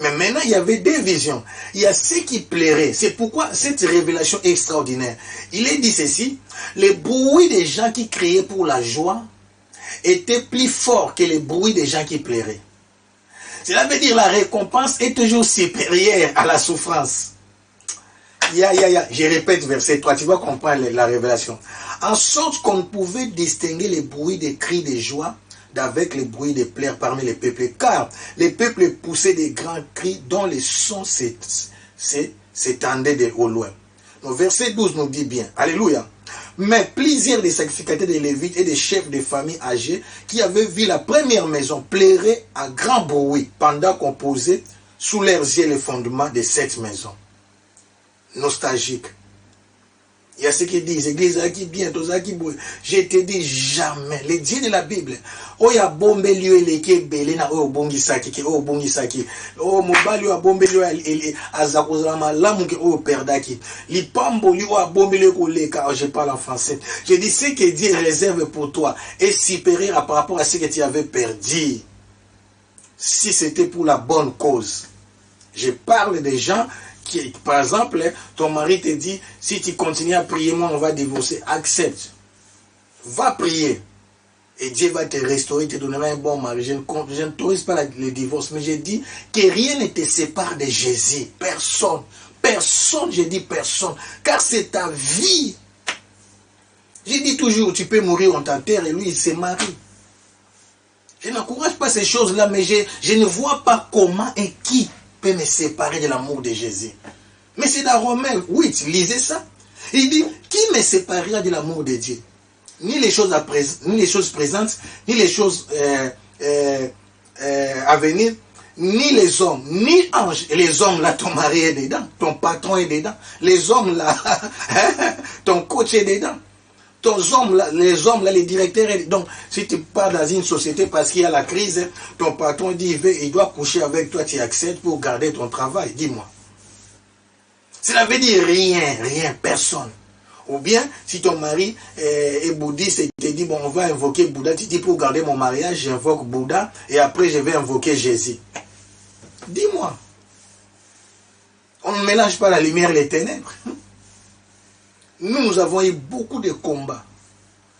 S3: Mais maintenant, il y avait deux visions. Il y a ceux qui plairaient. C'est pourquoi cette révélation extraordinaire. Il est dit ceci, le bruit des gens qui criaient pour la joie était plus fort que le bruit des gens qui plairaient. Cela veut dire la récompense est toujours supérieure à la souffrance. Je répète verset 3, tu vas comprendre la révélation. En sorte qu'on pouvait distinguer les bruits des cris de joie d'avec les bruits de pleurs parmi les peuples. Car les peuples poussaient des grands cris dont les sons s'étendaient au loin. Donc, verset 12 nous dit bien, alléluia. Mais plusieurs des sacrificateurs des Lévites et des chefs de famille âgés qui avaient vu la première maison plairaient à grand bruit pendant qu'on posait sous leurs yeux les fondements de cette maison. Nostalgique. Il y a ceux qui disent, église qui bien, je te dis jamais. Les dieux de la Bible, oh ya bombe lieu eleke belena oh bongisaki ki oh bongisaki oh mobali wa bombe lieu azakozala malamu ki oh perdaki lipambo lieu wa bombe lieu koleka. Je parle en français. Je dis ce que Dieu réserve pour toi est supérieur par rapport à ce que tu avais perdu. Si c'était pour la bonne cause. Je parle des gens qui, par exemple, ton mari te dit, si tu continues à prier, moi on va divorcer. Accepte. Va prier. Et Dieu va te restaurer, te donnera un bon mari. Je n'autorise pas le divorce, mais je dis que rien ne te sépare de Jésus. Personne. Personne, je dis personne. Car c'est ta vie. Je dis toujours, tu peux mourir, on t'enterre, et lui, il se marie. Je n'encourage pas ces choses-là, mais je ne vois pas comment et qui peut me séparer de l'amour de Jésus. Mais c'est dans Romains 8, lisez ça. Il dit, qui me séparera de l'amour de Dieu? Ni les choses présentes, ni les choses à venir, ni les hommes, ni anges. Et les hommes là, ton mari est dedans, ton patron est dedans. Les hommes là, ton coach est dedans. Les hommes là, les directeurs. Donc, si tu pars dans une société parce qu'il y a la crise, ton patron dit il doit coucher avec toi, tu acceptes pour garder ton travail. Dis-moi. Cela veut dire rien, personne. Ou bien, si ton mari est bouddhiste et te dit, bon, on va invoquer Bouddha, tu dis pour garder mon mariage, j'invoque Bouddha et après je vais invoquer Jésus. Dis-moi. On ne mélange pas la lumière et les ténèbres. Nous avons eu beaucoup de combats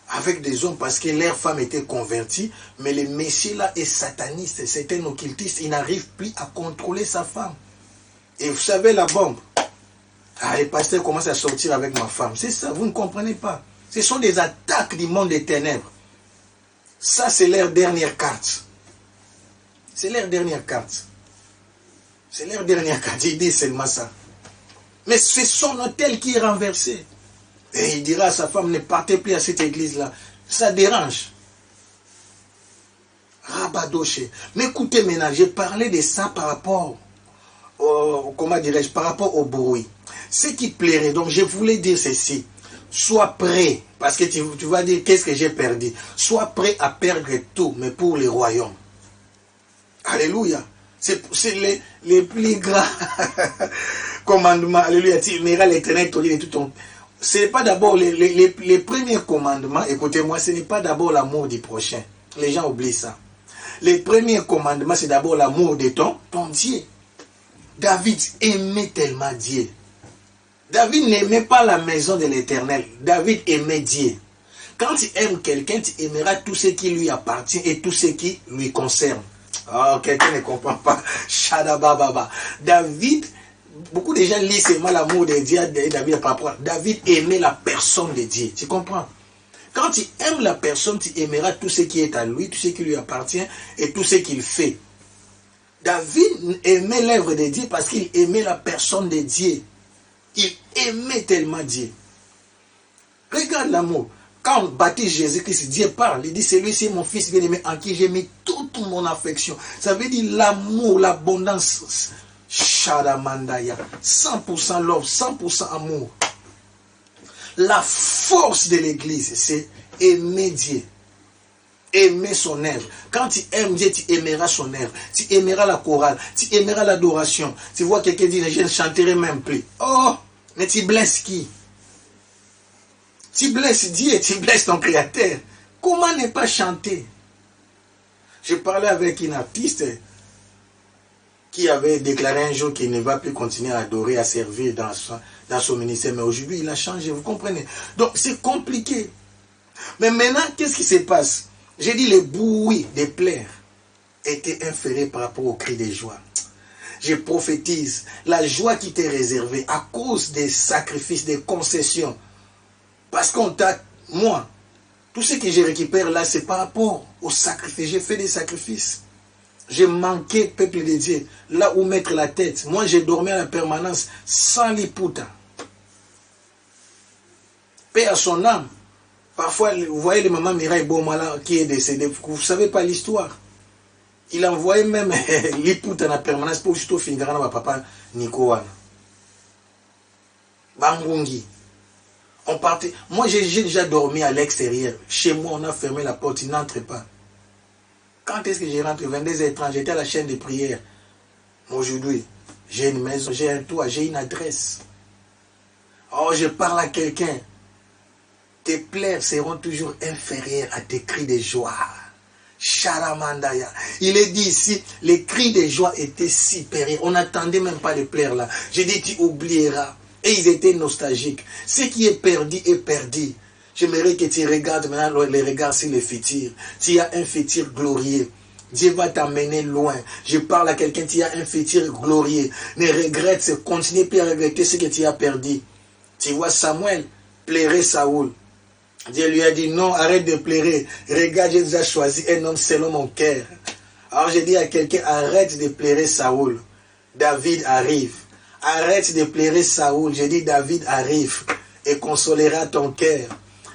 S3: avec des hommes parce que leurs femmes étaient converties, mais le messieurs là est sataniste, c'est un occultiste, il n'arrive plus à contrôler sa femme. Et vous savez la bombe. Ah, les pasteurs commencent à sortir avec ma femme. C'est ça, vous ne comprenez pas. Ce sont des attaques du monde des ténèbres. Ça, c'est leur dernière carte. C'est leur dernière carte. C'est leur dernière carte. Ils disent seulement ça. Mais c'est son hôtel qui est renversé. Et il dira à sa femme, ne partez plus à cette église-là. Ça dérange. Rabadoche. Mais écoutez maintenant, j'ai parlé de ça par rapport au, comment dirais-je, par rapport au bruit. Ce qui plairait, donc je voulais dire ceci. Sois prêt, parce que tu vas dire, qu'est-ce que j'ai perdu? Sois prêt à perdre tout, mais pour le royaume. Alléluia. C'est les plus grands commandements. Alléluia. Tu aimeras l'éternel ton Dieu de tout ton... Ce n'est pas d'abord les premiers commandements. Écoutez-moi, ce n'est pas d'abord l'amour du prochain. Les gens oublient ça. Les premiers commandements, c'est d'abord l'amour de ton Dieu. David aimait tellement Dieu. David n'aimait pas la maison de l'éternel. David aimait Dieu. Quand tu aimes quelqu'un, tu aimeras tout ce qui lui appartient et tout ce qui lui concerne. Oh, quelqu'un ne comprend pas. Shadabababa. David, beaucoup de gens lisent seulement l'amour de Dieu. David, par rapport. David aimait la personne de Dieu. Tu comprends? Quand tu aimes la personne, tu aimeras tout ce qui est à lui, tout ce qui lui appartient et tout ce qu'il fait. David aimait l'œuvre de Dieu parce qu'il aimait la personne de Dieu. Il aimait tellement Dieu. Regarde l'amour. Quand on baptise Jésus-Christ, Dieu parle. Il dit, celui-ci est mon fils bien-aimé en qui j'ai mis toute mon affection. Ça veut dire l'amour, l'abondance. Shadamandaya. 100% love, 100% amour. La force de l'église, c'est aimer Dieu. Aimer son œuvre. Quand tu aimes Dieu, tu aimeras son œuvre. Tu aimeras la chorale. Tu aimeras l'adoration. Tu vois quelqu'un dire, je ne chanterai même plus. Oh, mais tu blesses qui? Tu blesses Dieu, tu blesses ton créateur. Comment ne pas chanter? Je parlais avec une artiste qui avait déclaré un jour qu'il ne va plus continuer à adorer, à servir dans son ministère. Mais aujourd'hui, il a changé, vous comprenez? Donc, c'est compliqué. Mais maintenant, qu'est-ce qui se passe? J'ai dit, le bruit des pleurs était inférieur par rapport au cri de joie. Je prophétise, la joie qui t'est réservée à cause des sacrifices, des concessions. Parce qu'on t'a, moi, tout ce que je récupère là, c'est par rapport au sacrifice. J'ai fait des sacrifices. J'ai manqué, peuple de Dieu, là où mettre la tête. Moi, j'ai dormi à la permanence sans l'ipouta. Paix à son âme. Parfois, vous voyez le maman Mireille Beaumala qui est décédé. Vous ne savez pas l'histoire. Il envoyait même l'ipouta à la permanence pour juste finir à papa Nikoana. Bangungi. On partait. Moi, j'ai déjà dormi à l'extérieur. Chez moi, on a fermé la porte. Il n'entre pas. Quand est-ce que j'ai rentré? 22h30. J'étais à la chaîne de prière. Aujourd'hui, j'ai une maison, j'ai un toit, j'ai une adresse. Oh, je parle à quelqu'un. Tes pleurs seront toujours inférieures à tes cris de joie. Sharamandaya. Il est dit ici, les cris de joie étaient supérieurs. On n'attendait même pas les pleurs là. J'ai dit, tu oublieras. Et ils étaient nostalgiques. Ce qui est perdu est perdu. J'aimerais que tu regardes maintenant les regards sur le futur. Tu as un futur glorieux. Dieu va t'amener loin. Je parle à quelqu'un, tu as un futur glorieux. Ne regrette, continue plus à regretter ce que tu as perdu. Tu vois Samuel plairait Saoul. Dieu lui a dit non, arrête de pleurer. Regarde, j'ai déjà choisi un homme selon mon cœur. Alors j'ai dit à quelqu'un, arrête de pleurer Saoul. David arrive. Arrête de pleurer Saoul. J'ai dit David arrive et consolera ton cœur.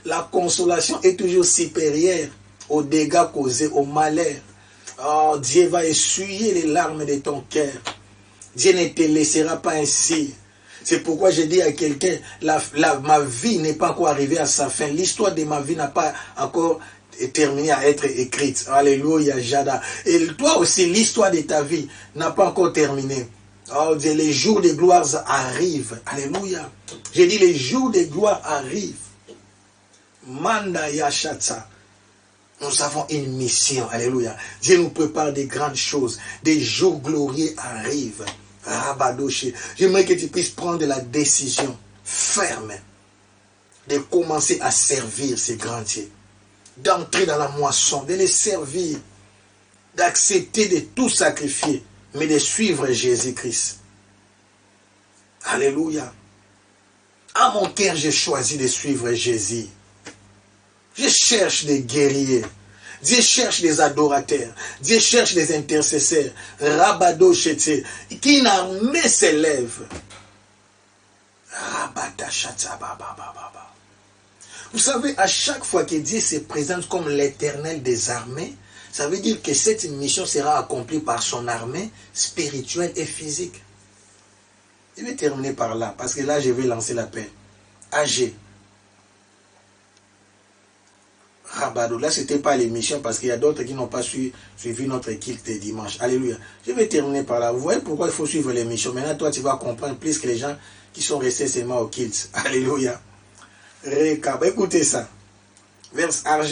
S3: La consolation est toujours supérieure aux dégâts causés, au malheur. Oh, Dieu va essuyer les larmes de ton cœur. Dieu ne te laissera pas ainsi. C'est pourquoi je dis à quelqu'un, ma vie n'est pas encore arrivée à sa fin. L'histoire de ma vie n'a pas encore terminé à être écrite. Alléluia, Jada. Et toi aussi, l'histoire de ta vie n'a pas encore terminé. Oh Dieu, les jours de gloire arrivent. Alléluia. J'ai dit, les jours de gloire arrivent. Manda Yashatsa. Nous avons une mission. Alléluia. Dieu nous prépare des grandes choses. Des jours glorieux arrivent. Rabadoché. J'aimerais que tu puisses prendre la décision ferme de commencer à servir ces grands dieux. D'entrer dans la moisson, de les servir. D'accepter de tout sacrifier, mais de suivre Jésus-Christ. Alléluia. À mon cœur, j'ai choisi de suivre Jésus. Je cherche des guerriers. Dieu cherche des adorateurs. Dieu cherche des intercesseurs. Rabado Chete. Qu'une armée s'élève. Rabata Chata Baba. Vous savez, à chaque fois que Dieu se présente comme l'éternel des armées, Ça veut dire que cette mission sera accomplie par son armée spirituelle et physique. Je vais terminer par là, parce que là, je vais lancer l'appel. AG. Rabado. Là, ce n'était pas l'émission, parce qu'il y a d'autres qui n'ont pas suivi notre culte de dimanche. Alléluia. Je vais terminer par là. Vous voyez pourquoi il faut suivre l'émission. Maintenant, toi, tu vas comprendre plus que les gens qui sont restés seulement au culte. Alléluia. Écoutez ça.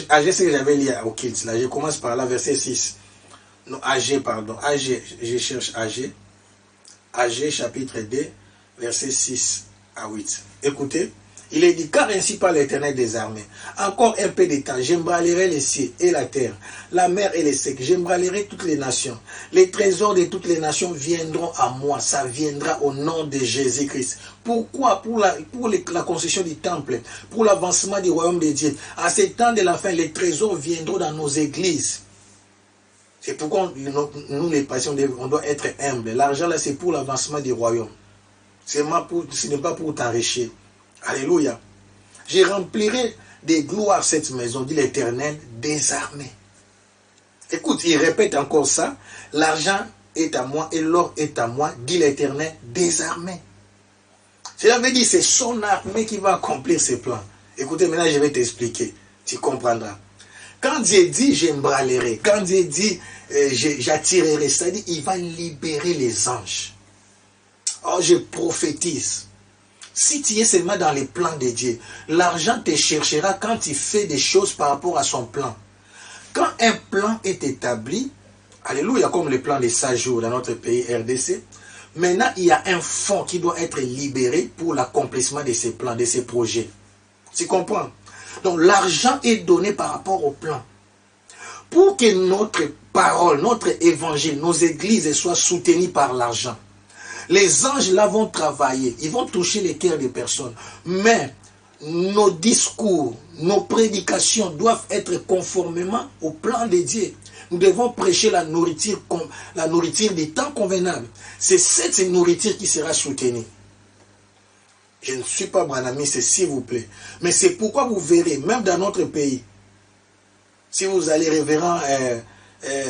S3: AG, c'est que j'avais lu au culte. Là, je commence par là, verset 6. Non, AG, pardon. AG, je cherche AG. AG, chapitre 2, verset 6 à 8. Écoutez. Il est dit, car ainsi par l'Éternel des armées, encore un peu de temps, j'embralerai les cieux et la terre, la mer et les secs, j'embralerai toutes les nations. Les trésors de toutes les nations viendront à moi, ça viendra au nom de Jésus-Christ. Pourquoi? Pour la construction du temple, pour l'avancement du royaume de Dieu. À ce temps de la fin, les trésors viendront dans nos églises. C'est pourquoi nous les patients, on doit être humbles. L'argent là, c'est pour l'avancement du royaume. Ce n'est pas pour t'enrichir. Alléluia. Je remplirai de gloire cette maison, dit l'Éternel, des armées. Écoute, il répète encore ça. L'argent est à moi et l'or est à moi, dit l'Éternel, des armées. Cela veut dire c'est son armée qui va accomplir ses plans. Écoutez, maintenant je vais t'expliquer. Tu comprendras. Quand Dieu dit j'embralerai, quand Dieu dit j'attirerai, c'est-à-dire il va libérer les anges. Oh, je prophétise. Si tu es seulement dans les plans de Dieu, l'argent te cherchera quand tu fais des choses par rapport à son plan. Quand un plan est établi, alléluia, comme le plan des 100 jours dans notre pays RDC, maintenant il y a un fonds qui doit être libéré pour l'accomplissement de ces plans, de ces projets. Tu comprends? Donc l'argent est donné par rapport au plan. Pour que notre parole, notre évangile, nos églises soient soutenues par l'argent. Les anges là vont travailler, ils vont toucher les cœurs des personnes. Mais nos discours, nos prédications doivent être conformément au plan de Dieu. Nous devons prêcher la nourriture des temps convenables. C'est cette nourriture qui sera soutenue. Je ne suis pas branamiste, s'il vous plaît. Mais c'est pourquoi vous verrez, même dans notre pays, si vous allez révérend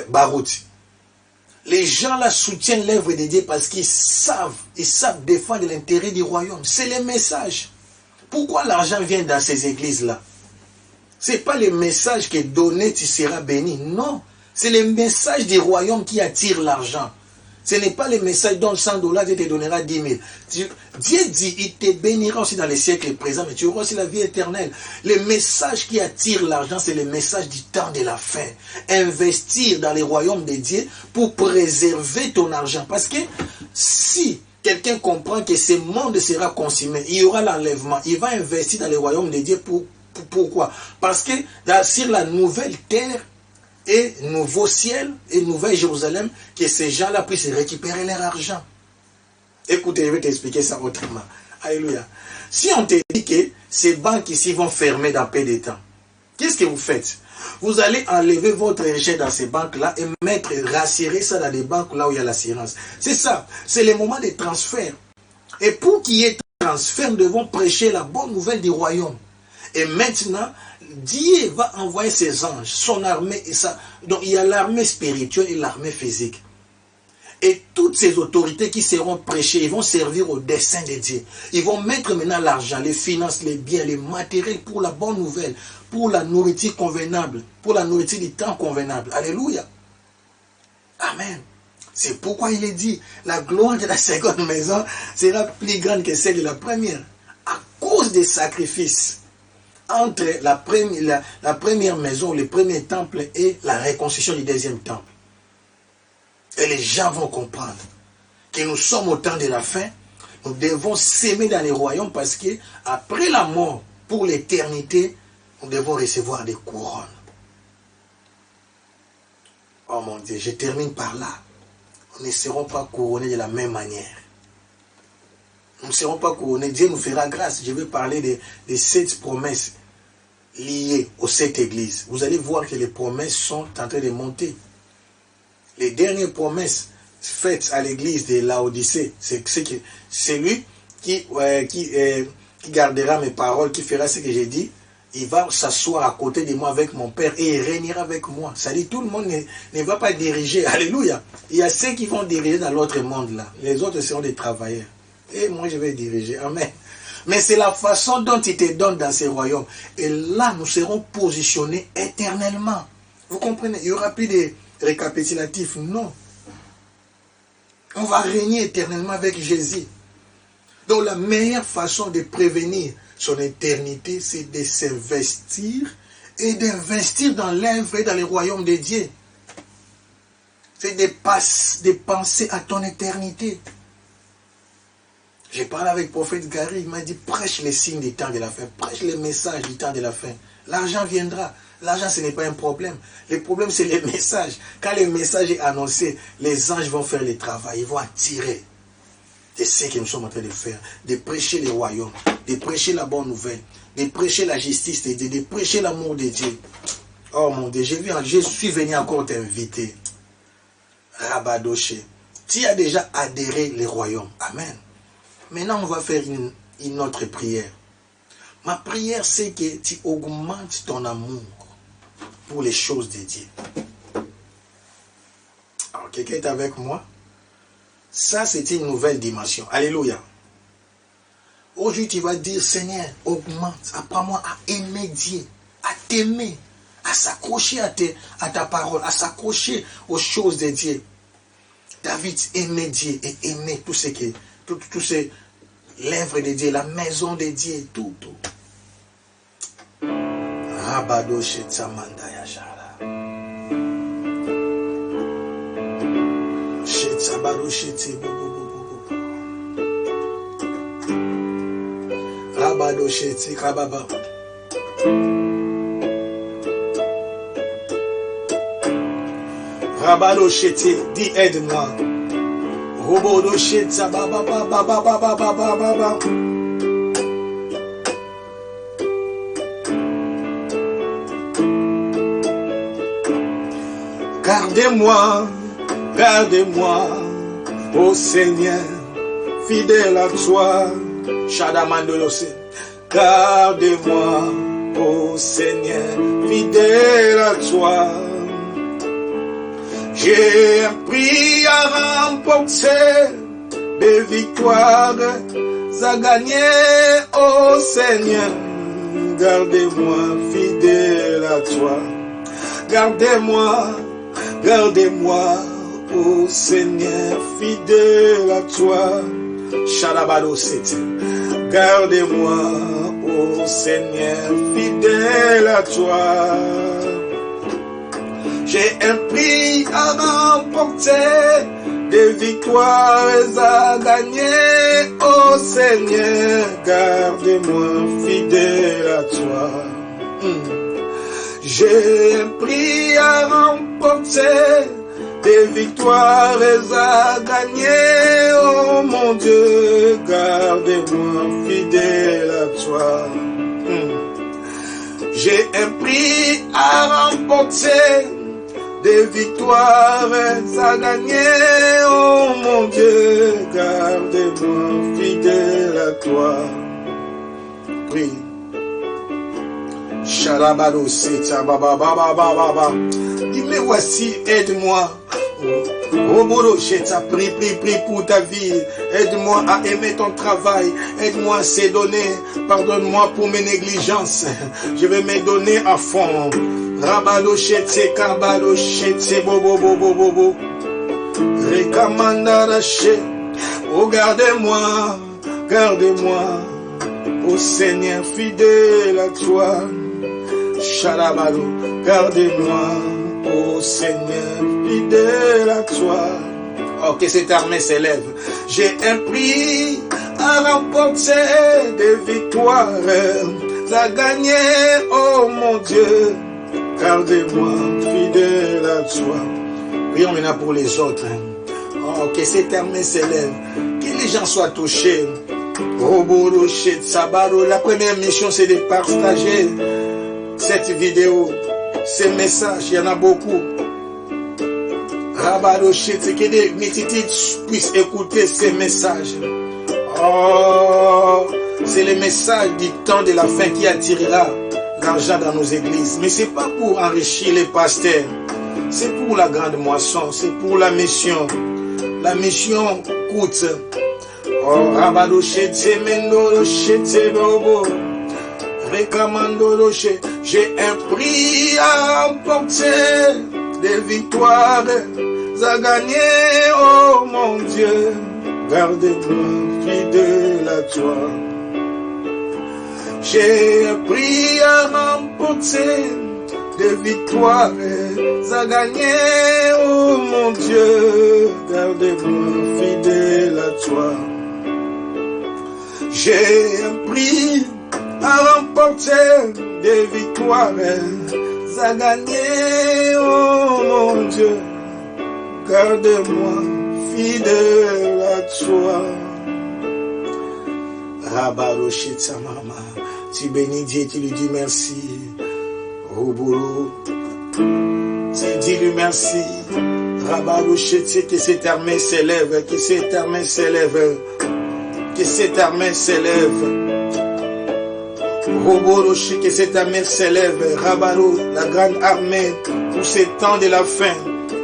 S3: Barouti, les gens là soutiennent l'œuvre de Dieu parce qu'ils savent défendre l'intérêt du royaume. C'est le message. Pourquoi l'argent vient dans ces églises-là? Ce n'est pas le message qui est donné, tu seras béni. Non, c'est le message du royaume qui attire l'argent. Ce n'est pas le message donne $100, Dieu te donnera 10 000. Dieu dit, il te bénira aussi dans les siècles présents, mais tu auras aussi la vie éternelle. Le message qui attire l'argent, c'est le message du temps de la fin. Investir dans les royaumes de Dieu pour préserver ton argent. Parce que si quelqu'un comprend que ce monde sera consumé, il y aura l'enlèvement, il va investir dans les royaumes de Dieu. Pourquoi? Parce que sur la nouvelle terre, et nouveau ciel et nouvelle Jérusalem, que ces gens-là puissent récupérer leur argent. Écoutez, je vais t'expliquer ça autrement. Alléluia. Si on te dit que ces banques ici vont fermer dans peu de temps, qu'est-ce que vous faites? Vous allez enlever votre richesse dans ces banques-là et rassurer ça dans des banques là où il y a l'assurance. C'est ça. C'est le moment de transfert. Et pour qu'il y ait transfert, nous devons prêcher la bonne nouvelle du royaume. Et maintenant, Dieu va envoyer ses anges, son armée et ça. Donc il y a l'armée spirituelle et l'armée physique. Et toutes ces autorités qui seront prêchées, ils vont servir au dessein de Dieu. Ils vont mettre maintenant l'argent, les finances, les biens, les matériels pour la bonne nouvelle, pour la nourriture convenable, pour la nourriture du temps convenable. Alléluia. Amen. C'est pourquoi il est dit, la gloire de la seconde maison sera plus grande que celle de la première. À cause des sacrifices entre la première maison, le premier temple et la reconstruction du deuxième temple. Et les gens vont comprendre que nous sommes au temps de la fin. Nous devons s'aimer dans les royaumes parce que après la mort, pour l'éternité, nous devons recevoir des couronnes. Oh mon Dieu, je termine par là. Nous ne serons pas couronnés de la même manière. Nous ne serons pas couronnés. Dieu nous fera grâce. Je vais parler des 7 promesses liées aux 7 églises. Vous allez voir que les promesses sont en train de monter. Les dernières promesses faites à l'église de Laodicée, c'est celui qui gardera mes paroles, qui fera ce que j'ai dit, il va s'asseoir à côté de moi avec mon Père et il régnera avec moi. Ça dit, tout le monde ne va pas diriger. Alléluia. Il y a ceux qui vont diriger dans l'autre monde là. Les autres seront des travailleurs. Et moi, je vais diriger. Amen. Mais c'est la façon dont il te donne dans ces royaumes. Et là, nous serons positionnés éternellement. Vous comprenez? Il n'y aura plus de récapitulatifs. Non. On va régner éternellement avec Jésus. Donc la meilleure façon de prévenir son éternité, c'est de s'investir et d'investir dans l'œuvre et dans les royaumes de Dieu. C'est de penser à ton éternité. J'ai parlé avec le prophète Gary, il m'a dit, prêche les signes du temps de la fin, prêche les messages du temps de la fin. L'argent viendra. L'argent, ce n'est pas un problème. Le problème, c'est les messages. Quand le message est annoncé, les anges vont faire le travail, ils vont attirer. C'est ce que nous sommes en train de faire, de prêcher les royaumes, de prêcher la bonne nouvelle, de prêcher la justice de Dieu, de prêcher l'amour de Dieu. Oh mon Dieu, je suis venu encore t'inviter. Rabadoché, tu as déjà adhéré les royaumes. Amen. Maintenant, on va faire une autre prière. Ma prière, c'est que tu augmentes ton amour pour les choses de Dieu. Alors, quelqu'un est avec moi? Ça, c'est une nouvelle dimension. Alléluia. Aujourd'hui, tu vas dire, Seigneur, augmente, apprends-moi à aimer Dieu, à t'aimer, à s'accrocher à ta parole, à s'accrocher aux choses de Dieu. David aimait Dieu et aimait tout ce que, tout ces l'œuvre de Dieu, la maison de Dieu, tout. Rabado Shetsamanda Yashara. Shetsabaru Shetsabu. Rabado Shetsikababa. Rabado Shetsi, dis aide-moi. Robodo Shetsa baba. Gardez-moi, ô Seigneur, fidèle à toi. Shadamandolose. Gardez-moi, ô Seigneur, fidèle à toi. J'ai appris à remporter des victoires à gagner, ô Seigneur. Gardez-moi, fidèle à toi. Gardez-moi, ô Seigneur, fidèle à toi. Shalabado City. Gardez-moi, ô Seigneur, fidèle à toi. J'ai un prix à remporter, des victoires à gagner, ô Seigneur, gardez-moi fidèle à toi. J'ai un prix à remporter, des victoires à gagner, oh mon Dieu, gardez-moi fidèle à toi. J'ai un prix à remporter, des victoires à gagner, oh mon Dieu, gardez-moi fidèle à toi. Oui. Shalabado Sita Baba Baba Baba. Dis mais voici, aide-moi. Roboro Shetsa, prie pour ta vie. Aide-moi à aimer ton travail. Aide-moi à se donner. Pardonne-moi pour mes négligences. Je vais me donner à fond. Rabado Shetse, Kabado Shetse, Bobo. Rekamanda Rache. Oh, gardez-moi. Ô Seigneur, fidèle à toi. Shalabado, gardez-moi. Ô Seigneur, fidèle à toi. Oh, que cette armée s'élève. J'ai un prix à remporter, des victoires à gagner. Oh mon Dieu, gardez-moi fidèle à toi. Prions maintenant pour les autres. Oh, que cette armée s'élève. Que les gens soient touchés. La première mission, c'est de partager cette vidéo, ces messages. Il y en a beaucoup. Que des multitudes puissent écouter ces messages. Oh, c'est le message du temps de la fin qui attirera d'argent dans nos églises. Mais ce n'est pas pour enrichir les pasteurs. C'est pour la grande moisson. C'est pour la mission. La mission coûte. Oh, Rabado Chete, Mendo Chete, Bobo. Récamando Chete. J'ai un prix à emporter. Des victoires à gagner. Oh mon Dieu. Garde-moi fidèle à toi. J'ai un prix à remporter, des victoires à gagner. Oh mon Dieu, garde-moi fidèle à toi. J'ai un prix à remporter, des victoires à gagner. Oh mon Dieu, garde-moi fidèle à toi. Rabaroshita mama. Tu bénis Dieu, tu lui dis merci. Robolo. Tu dis lui merci. Rabaroshita, que cette armée s'élève, que cette armée s'élève, que cette armée s'élève. Robolo, que cette armée s'élève. Rabaro, la grande armée, pour ces temps de la fin.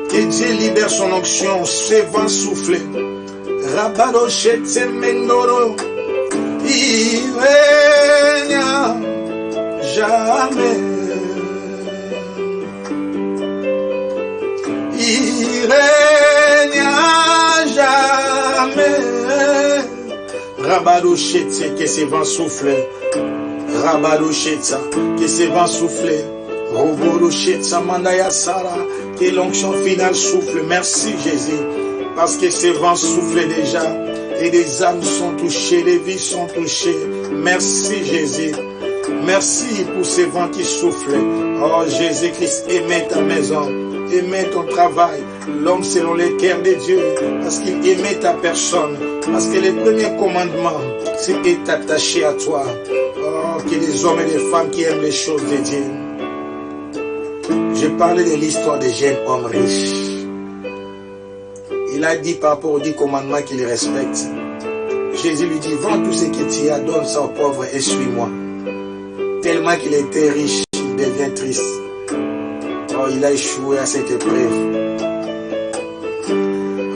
S3: Que Dieu libère son onction, ses vents soufflés. Rabado Chete Mendoro, il règne jamais. Il règne jamais. Rabado Chete, que ses vents soufflent. Rabado Chete, que ses vents soufflent. Robolo Chete Mandaya Sara. Que l'onction finale souffle. Merci Jésus. Parce que ces vents soufflent déjà. Et des âmes sont touchées. Les vies sont touchées. Merci Jésus. Merci pour ces vents qui soufflent. Oh Jésus-Christ, aimez ta maison. Aimez ton travail. L'homme selon les cœurs de Dieu. Parce qu'il aimait ta personne. Parce que le premier commandement, c'est d'être attaché à toi. Oh, que les hommes et les femmes qui aiment les choses de Dieu. Je parlais de l'histoire des jeunes hommes riches. Il a dit par rapport aux 10 commandements qu'il respecte. Jésus lui dit, vends tout ce que tu as, donne ça aux pauvres et suis-moi. Tellement qu'il était riche, il devient triste. Oh, il a échoué à cette épreuve.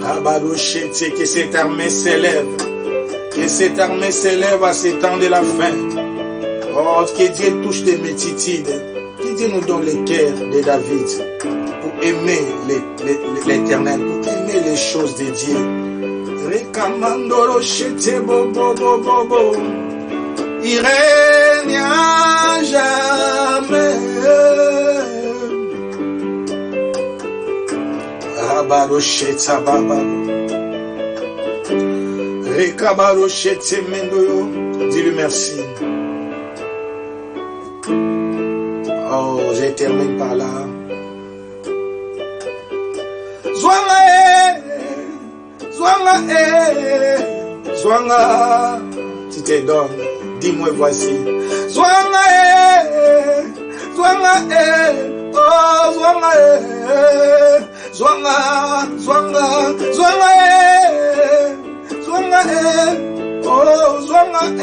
S3: Rabadochete, que cette armée s'élève. Que cette armée s'élève à ces temps de la fin. Oh, que Dieu touche des multitudes. Que Dieu nous donne le cœur de David pour aimer l'éternel, pour aimer les choses de Dieu. Recamandolo chete bo bo bo bo bo. Il règne à jamais. Rabado chete baba. Recabado chete mendoyo. Dis-lui merci. Oh, je termine par là. Zwanga, tu te donnes, dis-moi voici. Zwanga, oh, zwanga, oh, zwanga,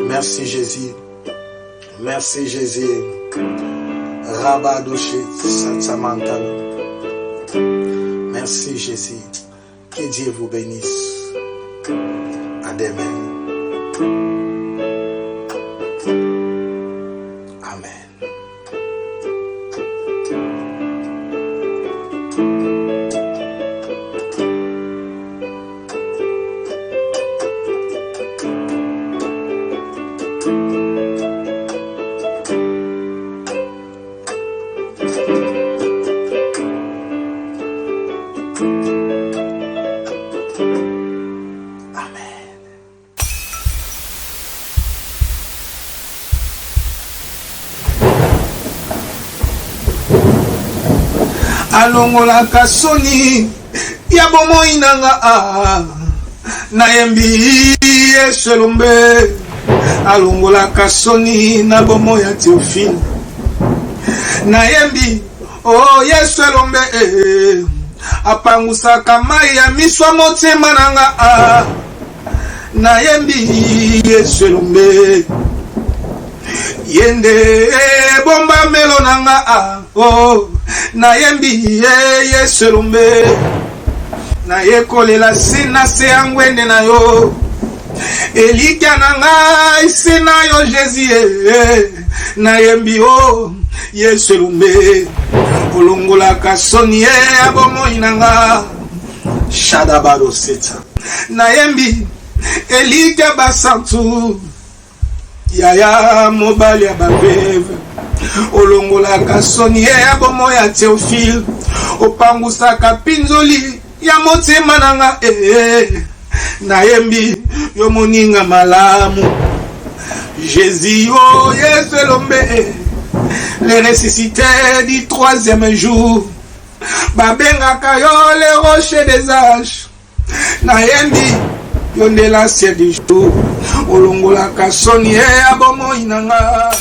S3: Merci Jésus. Merci Jésus. Rabadoché Satsamantal. Merci Jésus. Que Dieu vous bénisse. À demain. Amen. Alongola kasoni ya bomoi nanga nayembi eselombe alongola kasoni na bomoi ya Théophile nayembi oh yeselombe apangusaka mai ya miswa motema nanga nayembi Yesu elombe yende bomba melo nanga nayembi Yesu elombe nayekolela sina se angwende na yo elika nanga isena yo Jésus nayembi Yesu elombe olongolaka soni abomoi nanga shadabaro seta nayembi elika basantu yaya mobali ya baveve olongolaka soni abomoi ya Théophile opangusaka pinzoli ya motema nanga nayembi yo moninga malamu Jésus Yesu elombe les ressuscités du 3e jour babengaka yo le rocher des âges nayembi yo nde l'ancien du jour olongolaka soni abomoi nanga